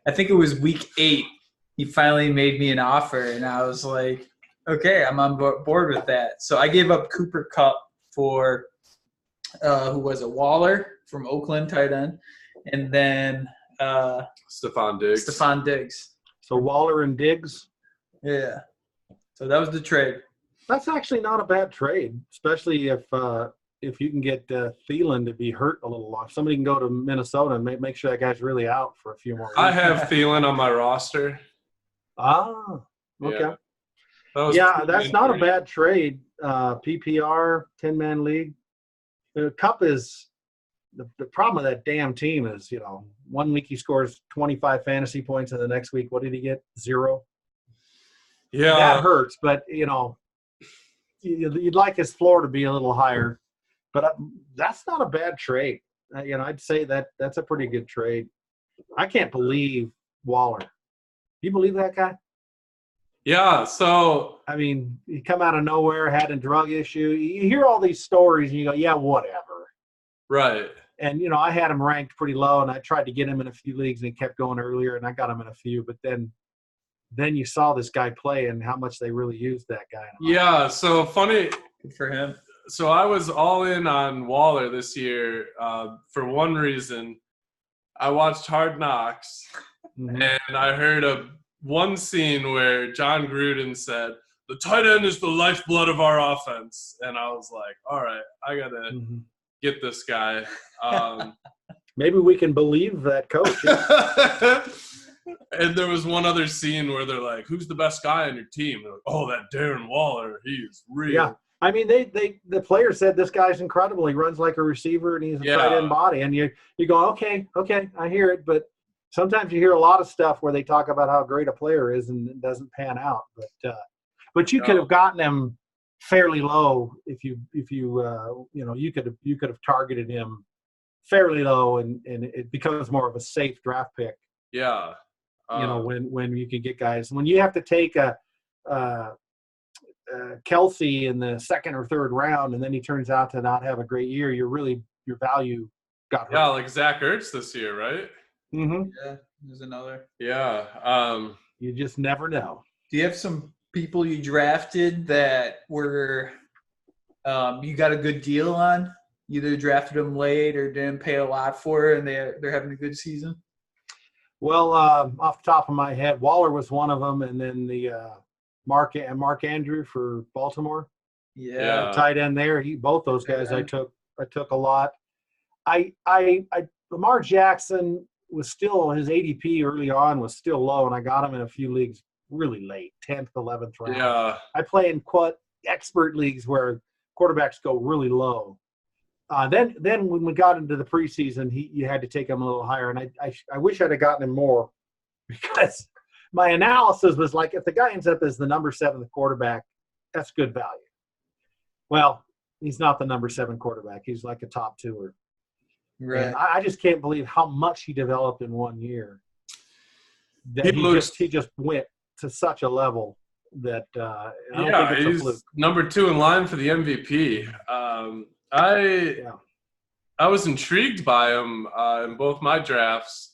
it was week 8. He finally made me an offer, and I was like, okay, I'm on board with that. So I gave up Cooper Kupp for who was it? Waller from Oakland, tight end, and then Stephon Diggs. So Waller and Diggs. Yeah. So that was the trade. That's actually not a bad trade, especially if you can get Thielen to be hurt a little long. Somebody can go to Minnesota and make sure that guy's really out for a few more weeks. I have Thielen on my roster. Ah, okay. Yeah, that's not a bad trade. PPR, 10-man league. The Cup is the problem with that damn team is, 1 week he scores 25 fantasy points, and the next week, what did he get? 0. Yeah, that hurts. But you'd like his floor to be a little higher. But that's not a bad trade. I'd say that's a pretty good trade. I can't believe Waller. Do you believe that guy? Yeah, so I mean, he come out of nowhere, had a drug issue. You hear all these stories, and you go, yeah, whatever. Right. And, I had him ranked pretty low, and I tried to get him in a few leagues, and he kept going earlier, and I got him in a few. But then you saw this guy play and how much they really used that guy. Yeah, so funny. Good for him. So I was all in on Waller this year for one reason. I watched Hard Knocks, and I heard one scene where John Gruden said, the tight end is the lifeblood of our offense. And I was like, all right, I got to get this guy. Maybe we can believe that coach. And there was one other scene where they're like, who's the best guy on your team? They're like, oh, that Darren Waller, he's real. Yeah. I mean, the player said this guy's incredible. He runs like a receiver, and he's a tight end body. And you go, okay, I hear it. But sometimes you hear a lot of stuff where they talk about how great a player is, and it doesn't pan out. But you could have gotten him fairly low if you could have targeted him fairly low, and it becomes more of a safe draft pick. Yeah. When you can get guys, when you have to take a Kelsey in the second or third round, and then he turns out to not have a great year, your value got hurt. Yeah, like Zach Ertz this year, right? Mm-hmm. Yeah, there's another. Yeah. You just never know. Do you have some people you drafted that were you got a good deal on? You either drafted them late or didn't pay a lot for it, and they're having a good season? Well, off the top of my head, Waller was one of them, and then the Mark Andrew for Baltimore. Yeah. Tight end there. Both those guys I took a lot. Lamar Jackson was still, his ADP early on was still low, and I got him in a few leagues really late, 10th, 11th round. Yeah. I play in expert leagues where quarterbacks go really low. Then when we got into the preseason, you had to take him a little higher, and I wish I'd have gotten him more, because my analysis was like, if the guy ends up as the number 7 quarterback, that's good value. Well, he's not the number 7 quarterback. He's like a top 2-er. Right. And I just can't believe how much he developed in 1 year. That he just went to such a level that I don't think it's a fluke. Number 2 in line for the MVP. I I was intrigued by him in both my drafts.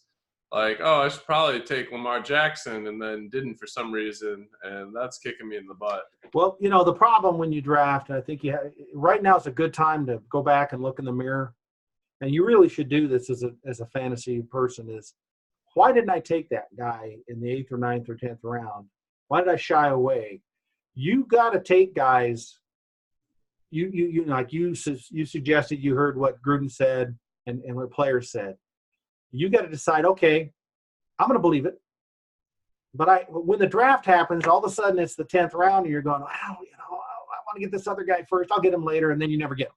Like, oh, I should probably take Lamar Jackson, and then didn't for some reason, and that's kicking me in the butt. Well, the problem when you draft, I think right now is a good time to go back and look in the mirror, and you really should do this as a fantasy person. Is why didn't I take that guy in the 8th or 9th or 10th round? Why did I shy away? You got to take guys. You like you suggested. You heard what Gruden said and what players said. You got to decide. Okay, I'm going to believe it. But when the draft happens, all of a sudden it's the 10th round, and you're going, wow, I want to get this other guy first. I'll get him later, and then you never get him.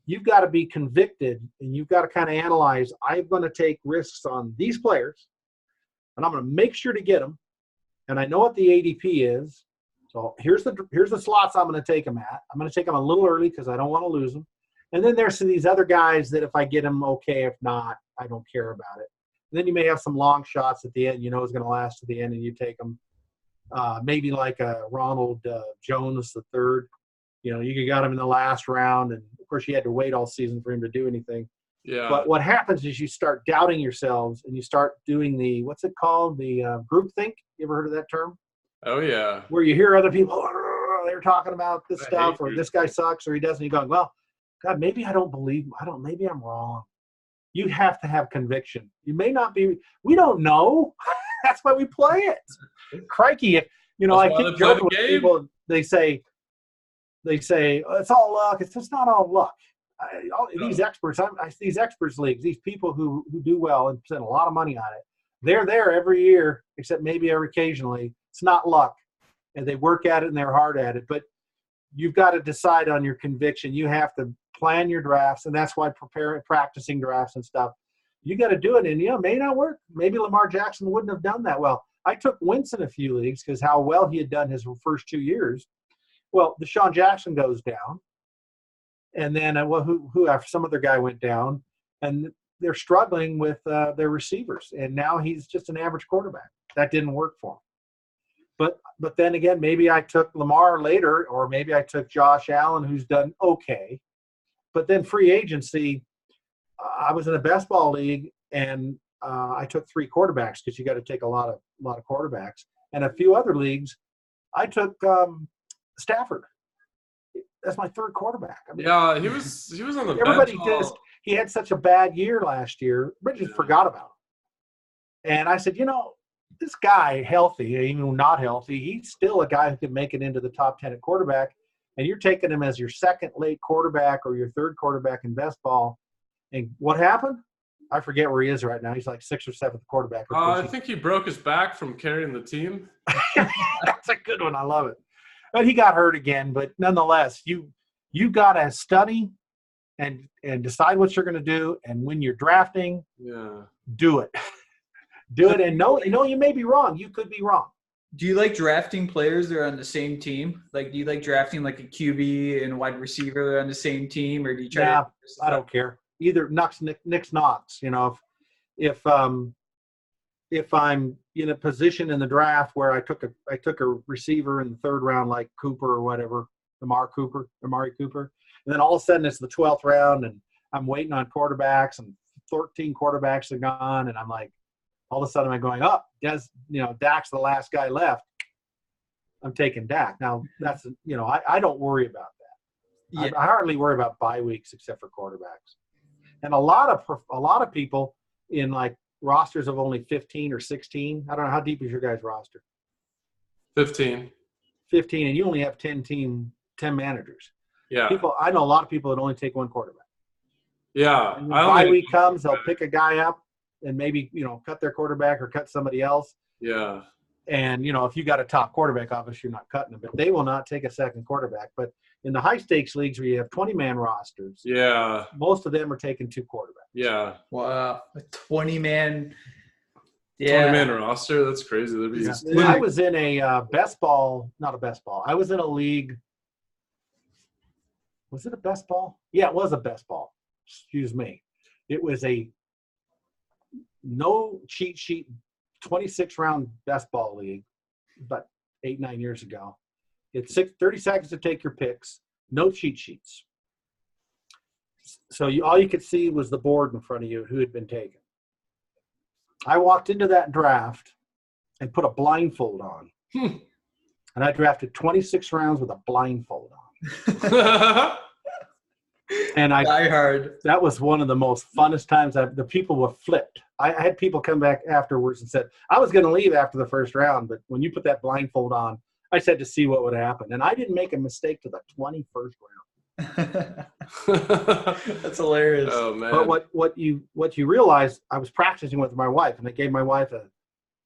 You've got to be convicted, and you've got to kind of analyze. I'm going to take risks on these players, and I'm going to make sure to get them. And I know what the ADP is. So here's the slots I'm going to take them at. I'm going to take them a little early because I don't want to lose them. And then there's these other guys that if I get them, okay. If not, I don't care about it. And then you may have some long shots at the end, is going to last to the end, and you take them. Maybe like a Ronald Jones the third. You got him in the last round, and of course you had to wait all season for him to do anything. Yeah. But what happens is you start doubting yourselves, and you start doing the what's it called, the group think. You ever heard of that term? Oh yeah. Where you hear other people they're talking about this stuff, or this guy sucks, or he doesn't. You're going, well, God, maybe I don't believe. Maybe I'm wrong. You have to have conviction. You may not be. We don't know. That's why we play it. Crikey, I keep joking with people. They say, oh, it's all luck. It's just not all luck. These experts, these experts leagues, these people who do well and spend a lot of money on it, they're there every year, except maybe occasionally. It's not luck, and they work at it and they're hard at it. But you've got to decide on your conviction. You have to plan your drafts, and that's why practicing drafts and stuff. You got to do it, and it may not work. Maybe Lamar Jackson wouldn't have done that well. I took Wentz in a few leagues because how well he had done his first 2 years. Well, Deshaun Jackson goes down, and then who after some other guy went down, and they're struggling with their receivers, and now he's just an average quarterback. That didn't work for him. But then again, maybe I took Lamar later, or maybe I took Josh Allen, who's done okay. But then free agency, I was in a best ball league, and I took 3 quarterbacks because you got to take a lot of quarterbacks. And a few other leagues, I took Stafford. That's my 3rd quarterback. Yeah, he was on the everybody bench. He had such a bad year last year. Everybody just forgot about him. And I said, this guy, healthy, even not healthy, he's still a guy who can make it into the top 10 at quarterback. And you're taking him as your 2nd late quarterback or your 3rd quarterback in best ball. And what happened? I forget where he is right now. He's like 6th or 7th quarterback. I think he broke his back from carrying the team. That's a good one. I love it. But he got hurt again. But nonetheless, you got to study and decide what you're going to do. And when you're drafting, do it. Do it. And you may be wrong. You could be wrong. Do you like drafting players that are on the same team? Like, do you like drafting like a QB and wide receiver that are on the same team, or do you try? Yeah, I don't care. Either Nick's Knox. If I'm in a position in the draft where I took a receiver in the 3rd round, like Cooper or whatever, Amari Cooper, and then all of a sudden it's the 12th round, and I'm waiting on quarterbacks, and 13 quarterbacks are gone, and I'm like, all of a sudden I'm going up. Dak's the last guy left. I'm taking Dak. Now that's I don't worry about that. Yeah. I hardly worry about bye weeks except for quarterbacks. And a lot of people in like rosters of only 15 or 16. I don't know how deep is your guys' roster. 15, and you only have 10 managers. Yeah. I know a lot of people that only take 1 quarterback. Yeah. And when bye week comes, they'll pick a guy up and maybe, cut their quarterback or cut somebody else. Yeah. And, if you got a top quarterback, obviously you're not cutting them, but they will not take a 2nd quarterback. But in the high-stakes leagues where you have 20-man rosters, most of them are taking 2 quarterbacks. Yeah. Wow. A 20-man 20-man roster? That's crazy. I was in a best ball, not a best ball. I was in a league. Was it a best ball? Yeah, it was a best ball. Excuse me. It was a no cheat sheet 26-round best ball league about 8-9 years ago. It's 30 seconds to take your picks, no cheat sheets. So all you could see was the board in front of you who had been taken. I walked into that draft and put a blindfold on. And I drafted 26 rounds with a blindfold on. And that was one of the most funnest times. The people were flipped. I had people come back afterwards and said, I was going to leave after the first round, but when you put that blindfold on, I said to see what would happen. And I didn't make a mistake to the 21st round. That's hilarious. Oh man! But what you realize, I was practicing with my wife, and I gave my wife a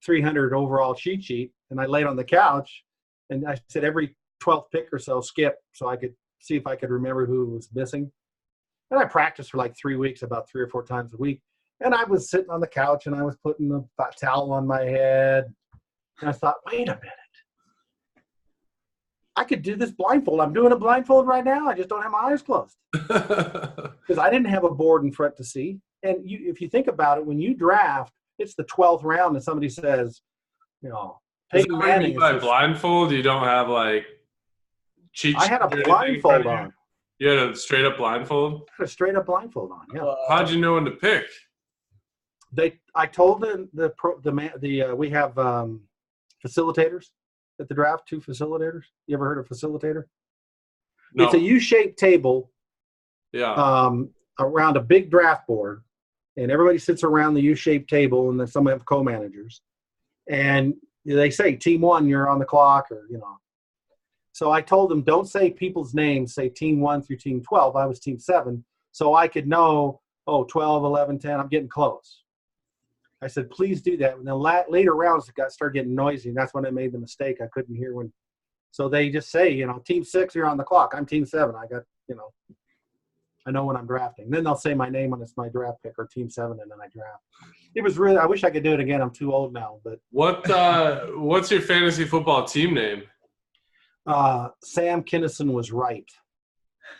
300 overall cheat sheet, and I laid on the couch, and I said every 12th pick or so skip, so I could see if I could remember who was missing. And I practiced for like 3 weeks, about 3 or 4 times a week. And I was sitting on the couch, and I was putting the towel on my head, and I thought, wait a minute. I could do this blindfold. I'm doing a blindfold right now. I just don't have my eyes closed. Because I didn't have a board in front to see. And if you think about it, when you draft, it's the 12th round and somebody says, Peyton Manning. By blindfold, you don't have like cheat sheet. I had a blindfold on. You had a straight up blindfold? I had a straight up blindfold on, yeah. How'd you know when to pick? I told we have facilitators at the draft, 2 facilitators. You ever heard of facilitator? No. It's a U-shaped table around a big draft board, and everybody sits around the U-shaped table, and then some have co-managers. And they say, team 1, you're on the clock, or, So I told them, don't say people's names, say team 1 through team 12. I was team 7, so I could know, 12, 11, 10, I'm getting close. I said, please do that. And then later rounds, it started getting noisy, and that's when I made the mistake. I couldn't hear when. So they just say, team 6, you're on the clock. I'm team 7. I got, I know when I'm drafting. Then they'll say my name when it's my draft pick, or team 7, and then I draft. It was really, I wish I could do it again. I'm too old now. But what's your fantasy football team name? Sam Kinison was right.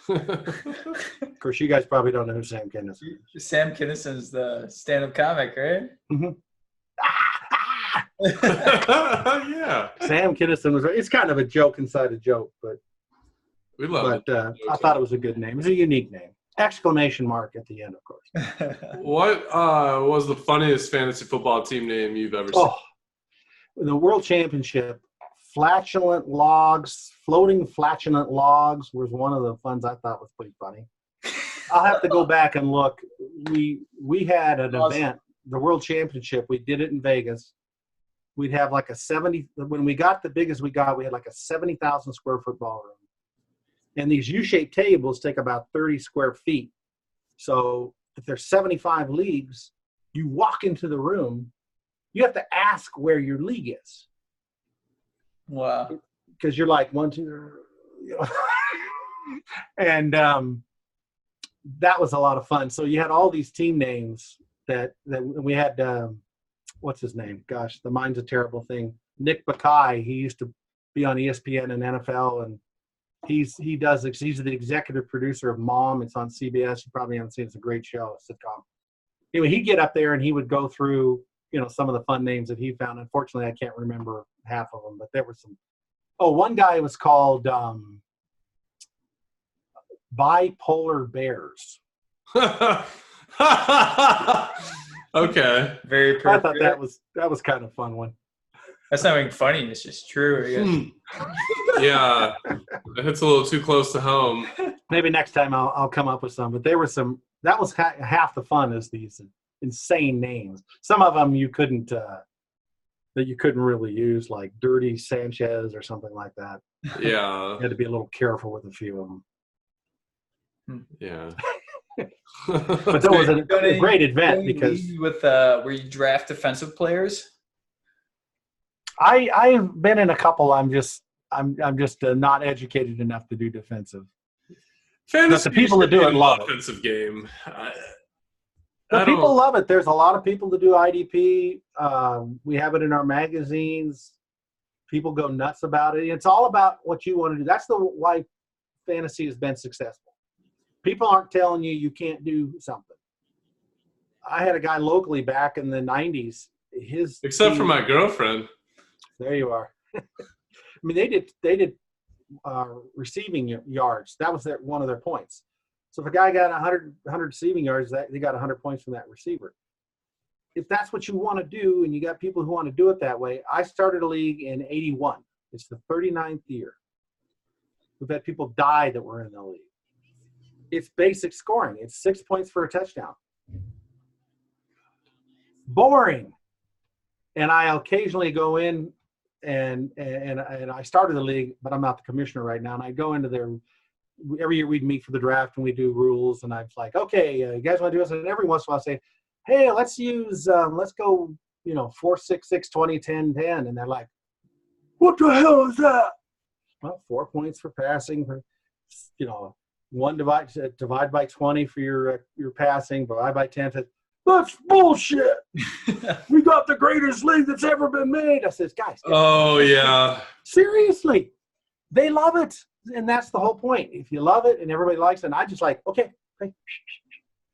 Of course, you guys probably don't know who Sam Kinison is. Sam Kinnison's the stand-up comic, right? Mm-hmm. Yeah. Sam Kinison was right. It's kind of a joke inside a joke, but we love it. I thought it was a good name. It's a unique name. Exclamation mark at the end, of course. What was the funniest fantasy football team name you've ever seen? The World Championship. Floating flatulent logs was one of the ones I thought was pretty funny. I'll have to go back and look. We had an event, the World Championship. We did it in Vegas. We'd have like a 70. When we got the biggest we got, we had like a 70,000 square foot ballroom. And these U-shaped tables take about 30 square feet. So if there's 75 leagues, you walk into the room, you have to ask where your league is. Wow. Because you're like 1, 2, and that was a lot of fun. So you had all these team names that we had. What's his name? Gosh, the mind's a terrible thing. Nick Bakay. He used to be on ESPN and NFL, and he's the executive producer of Mom. It's on CBS. You probably haven't seen it. It's a great show, a sitcom. Anyway, he'd get up there and he would go through some of the fun names that he found. Unfortunately, I can't remember half of them, but there were some. One guy was called Bipolar Bears. Okay. Very appropriate. I thought that was kind of a fun one. That's not even funny. It's just true, I guess. Yeah. It hits a little too close to home. Maybe next time I'll come up with some. But there were some. That was half the fun, is these insane names. Some of them you couldn't really use, like Dirty Sanchez or something like that. Yeah. You had to be a little careful with a few of them. Yeah. But that was a great event because with where you draft defensive players. I've been in a couple. I'm just not educated enough to do defensive. Fantasy, the people that do it love offensive game. People love it. There's a lot of people that do IDP. We have it in our magazines. People go nuts about it. It's all about what you want to do. That's why fantasy has been successful. People aren't telling you can't do something. I had a guy locally back in the 90s. Except for my girlfriend. There you are. I mean, they did receiving yards. That was one of their points. So if a guy got 100 receiving yards, they got 100 points from that receiver. If that's what you want to do, and you got people who want to do it that way, I started a league in 81. It's the 39th year. We've had people die that were in the league. It's basic scoring. It's 6 points for a touchdown. Boring. And I occasionally go in and I started the league, but I'm not the commissioner right now. And I go into their – every year we'd meet for the draft and we do rules. And I'm like, okay, you guys want to do this? And every once in a while I say, hey, let's go, 4, 6, 6, 20, 10, 10. And they're like, what the hell is that? Well, 4 points for passing, for, 1 divide by 20 for your passing, divide by 10. That's bullshit. We got the greatest league that's ever been made. I says, guys. Oh, yeah. Seriously. They love it. And that's the whole point. If you love it and everybody likes it, and I just like, okay,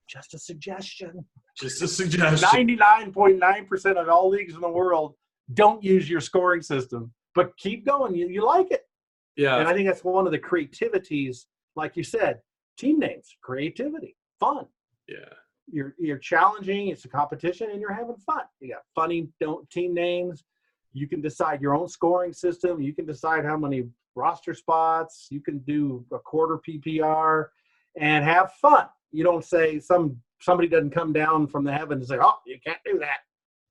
just a suggestion. Just a suggestion. 99.9% of all leagues in the world don't use your scoring system, but keep going. You like it. Yeah. And I think that's one of the creativities, like you said, team names, creativity, fun. Yeah. You're challenging. It's a competition, and you're having fun. You got funny team names. You can decide your own scoring system. You can decide how many roster spots. You can do a quarter PPR and have fun. You don't say somebody doesn't come down from the heavens and say, oh, you can't do that.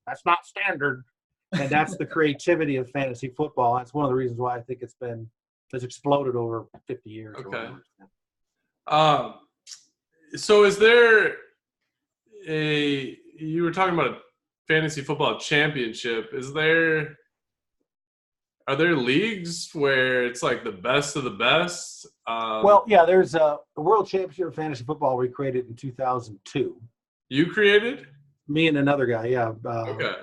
That's not standard. And that's the creativity of fantasy football. That's one of the reasons why I think it's exploded over 50 years. Okay. So is there you were talking about a fantasy football championship. Are there leagues where it's like the best of the best? Well, yeah, there's a World Championship of Fantasy Football we created in 2002. You created? Me and another guy, yeah. Okay.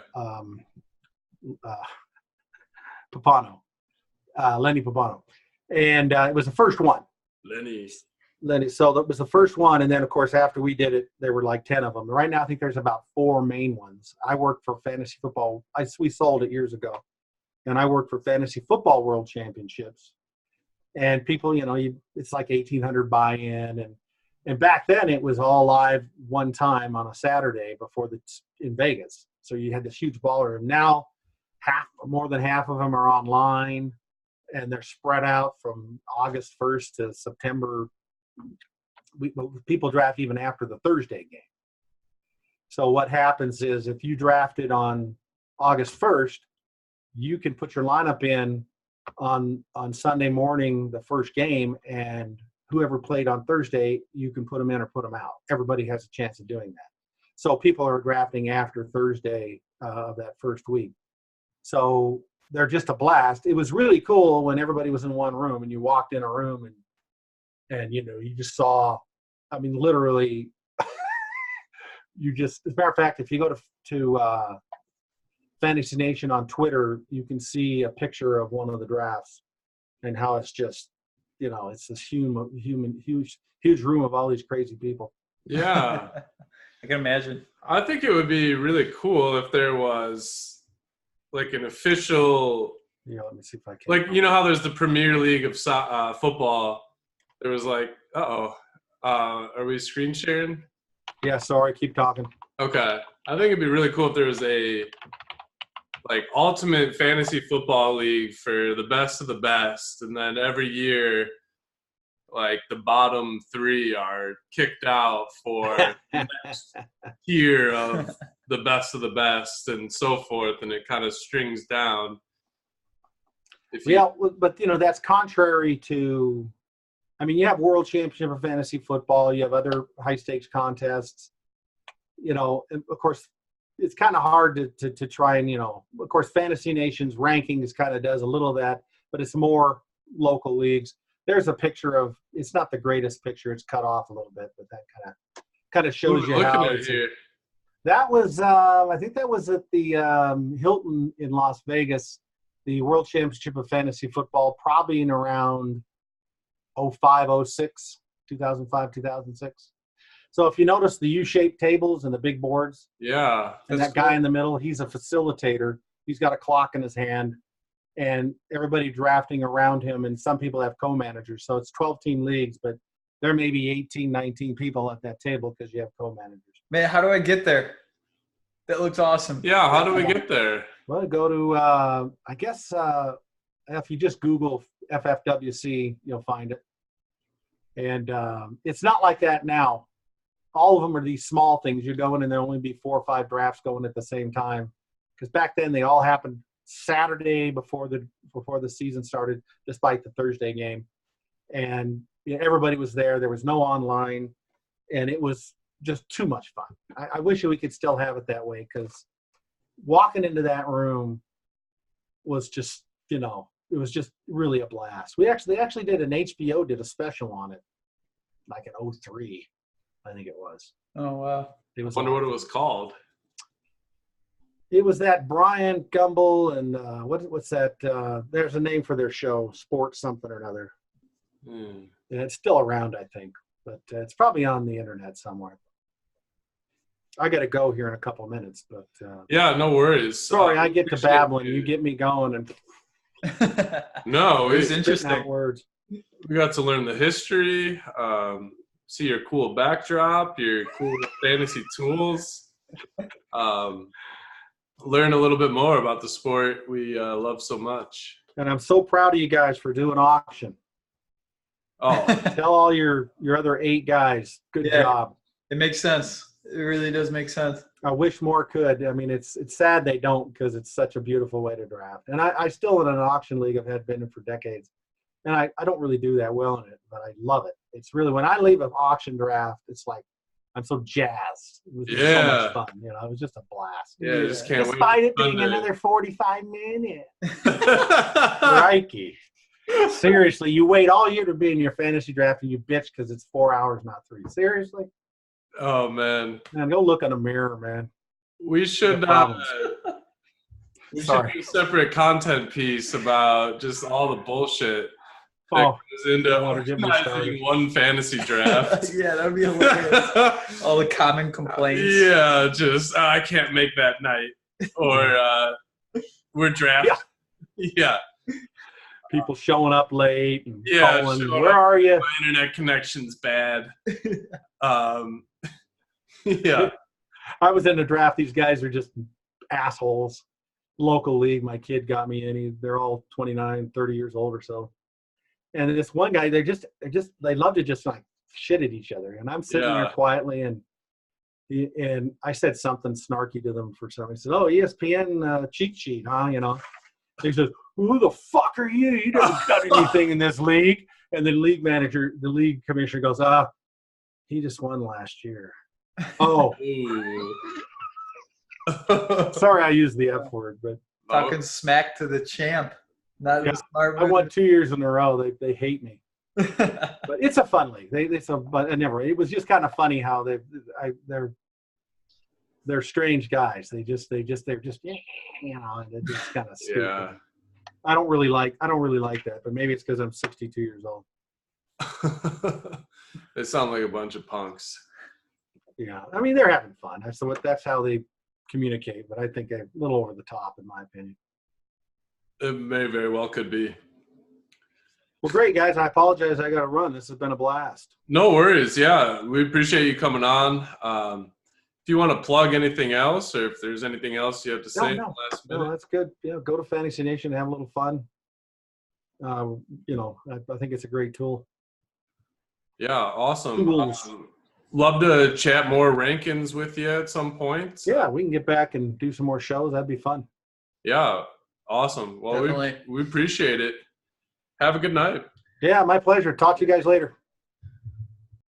Papano, Lenny Papano. And it was the first one. Lenny. So that was the first one. And then, of course, after we did it, there were like 10 of them. Right now, I think there's about 4 main ones. I worked for Fantasy Football. We sold it years ago. And I worked for Fantasy Football World Championships. And people, it's like 1,800 buy-in. And back then, it was all live one time on a Saturday in Vegas. So you had this huge baller. Now, more than half of them are online. And they're spread out from August 1st to September. People draft even after the Thursday game. So what happens is if you drafted on August 1st, you can put your lineup in on Sunday morning, the first game, and whoever played on Thursday, you can put them in or put them out. Everybody has a chance of doing that. So people are drafting after Thursday of that first week. So they're just a blast. It was really cool when everybody was in one room and you walked in a room and you just saw, literally, as a matter of fact, if you go to Fantasy Nation on Twitter, you can see a picture of one of the drafts and how it's just, it's this huge room of all these crazy people. Yeah. I can imagine. I think it would be really cool if there was like an official, let me see if I can. Like, how there's the Premier League of football. There was like, are we screen sharing? Yeah, sorry, keep talking. Okay. I think it'd be really cool if there was a ultimate fantasy football league for the best of the best. And then every year, like the bottom 3 are kicked out for the next tier of the best and so forth. And it kind of strings down. But that's contrary to, you have World Championship of Fantasy Football. You have other high stakes contests, and of course, it's kind of hard to try and, of course, Fantasy Nation's rankings kind of does a little of that, but it's more local leagues. There's a picture of, it's not the greatest picture. It's cut off a little bit, but that kind of shows you how it's. That was, I think that was at the Hilton in Las Vegas, the World Championship of Fantasy Football, probably in around 05, 06, 2005, 2006. So if you notice the U-shaped tables and the big boards, yeah, and that guy in the middle, he's a facilitator. He's got a clock in his hand, and everybody drafting around him. And some people have co-managers, so it's 12-team leagues. But there may be 18, 19 people at that table because you have co-managers. Man, how do I get there? That looks awesome. Yeah, how do we get there? Well, go to, I guess, if you just Google FFWC, you'll find it. And it's not like that now. All of them are these small things. You go in and there'll only be 4 or 5 drafts going at the same time. Because back then they all happened Saturday before the season started, despite the Thursday game. And everybody was there. There was no online. And it was just too much fun. I wish we could still have it that way, because walking into that room was just, it was just really a blast. They actually did HBO did a special on it, like in 2003, I think it was. Oh, wow. I wonder what it was called. It was that Brian Gumbel and what's that? There's a name for their show, Sports something or another. And it's still around, I think, but it's probably on the internet somewhere. I got to go here in a couple of minutes, but yeah, no worries. Sorry, I get to babbling. You get me going, and no, it's interesting. Words. We got to learn the history, see your cool backdrop, your cool fantasy tools, learn a little bit more about the sport we love so much. And I'm so proud of you guys for doing auction. Oh, tell all your other 8 guys, good job. It makes sense. It really does make sense. I wish more could. I mean, it's sad they don't, because it's such a beautiful way to draft. And I still in an auction league I've been in for decades. And I don't really do that well in it, but I love it. It's really, when I leave an auction draft, it's like I'm so jazzed. It was just so much fun. It was just a blast. Yeah, I just can't wait. Despite it being another 45 minutes. Crikey. Seriously, you wait all year to be in your fantasy draft and you bitch because it's 4 hours, not 3. Seriously? Oh, man. Man, go look in a mirror, man. We should do a separate content piece about just all the bullshit that goes into organizing one fantasy draft. Yeah, that would be hilarious. All the common complaints. Yeah, just, I can't make that night. Or we're drafting. Yeah. People showing up late and calling, where are you? My internet connection's bad. Yeah. I was in the draft. These guys are just assholes. Local league, my kid got me in. They're all 29, 30 years old or so. And this one guy, they love to just like shit at each other. And I'm sitting there quietly, and I said something snarky to them for some reason. He said, "Oh, ESPN cheat sheet, huh?" He says, "Who the fuck are you? You don't got anything in this league." And the league commissioner goes, he just won last year. Oh. Sorry I used the F word, but talking smack to the champ. Not smart. I won 2 years in a row. They hate me. But it's a fun league. It was just kind of funny how they're strange guys. They're just and they're just kind of stupid. Yeah. I don't really like that, but maybe it's because I'm 62 years old. They sound like a bunch of punks. Yeah, I mean, they're having fun. That's how they communicate, but I think they're a little over the top, in my opinion. It may very well could be. Well, great, guys. I apologize. I got to run. This has been a blast. No worries. Yeah, we appreciate you coming on. If you want to plug anything else, or if there's anything else you have to say in the last minute. No, that's good. Yeah, go to Fantasy Nation and have a little fun. I think it's a great tool. Yeah, awesome. Love to chat more rankings with you at some point. Yeah, we can get back and do some more shows. That'd be fun. Yeah, awesome. Well, we appreciate it. Have a good night. Yeah, my pleasure. Talk to you guys later.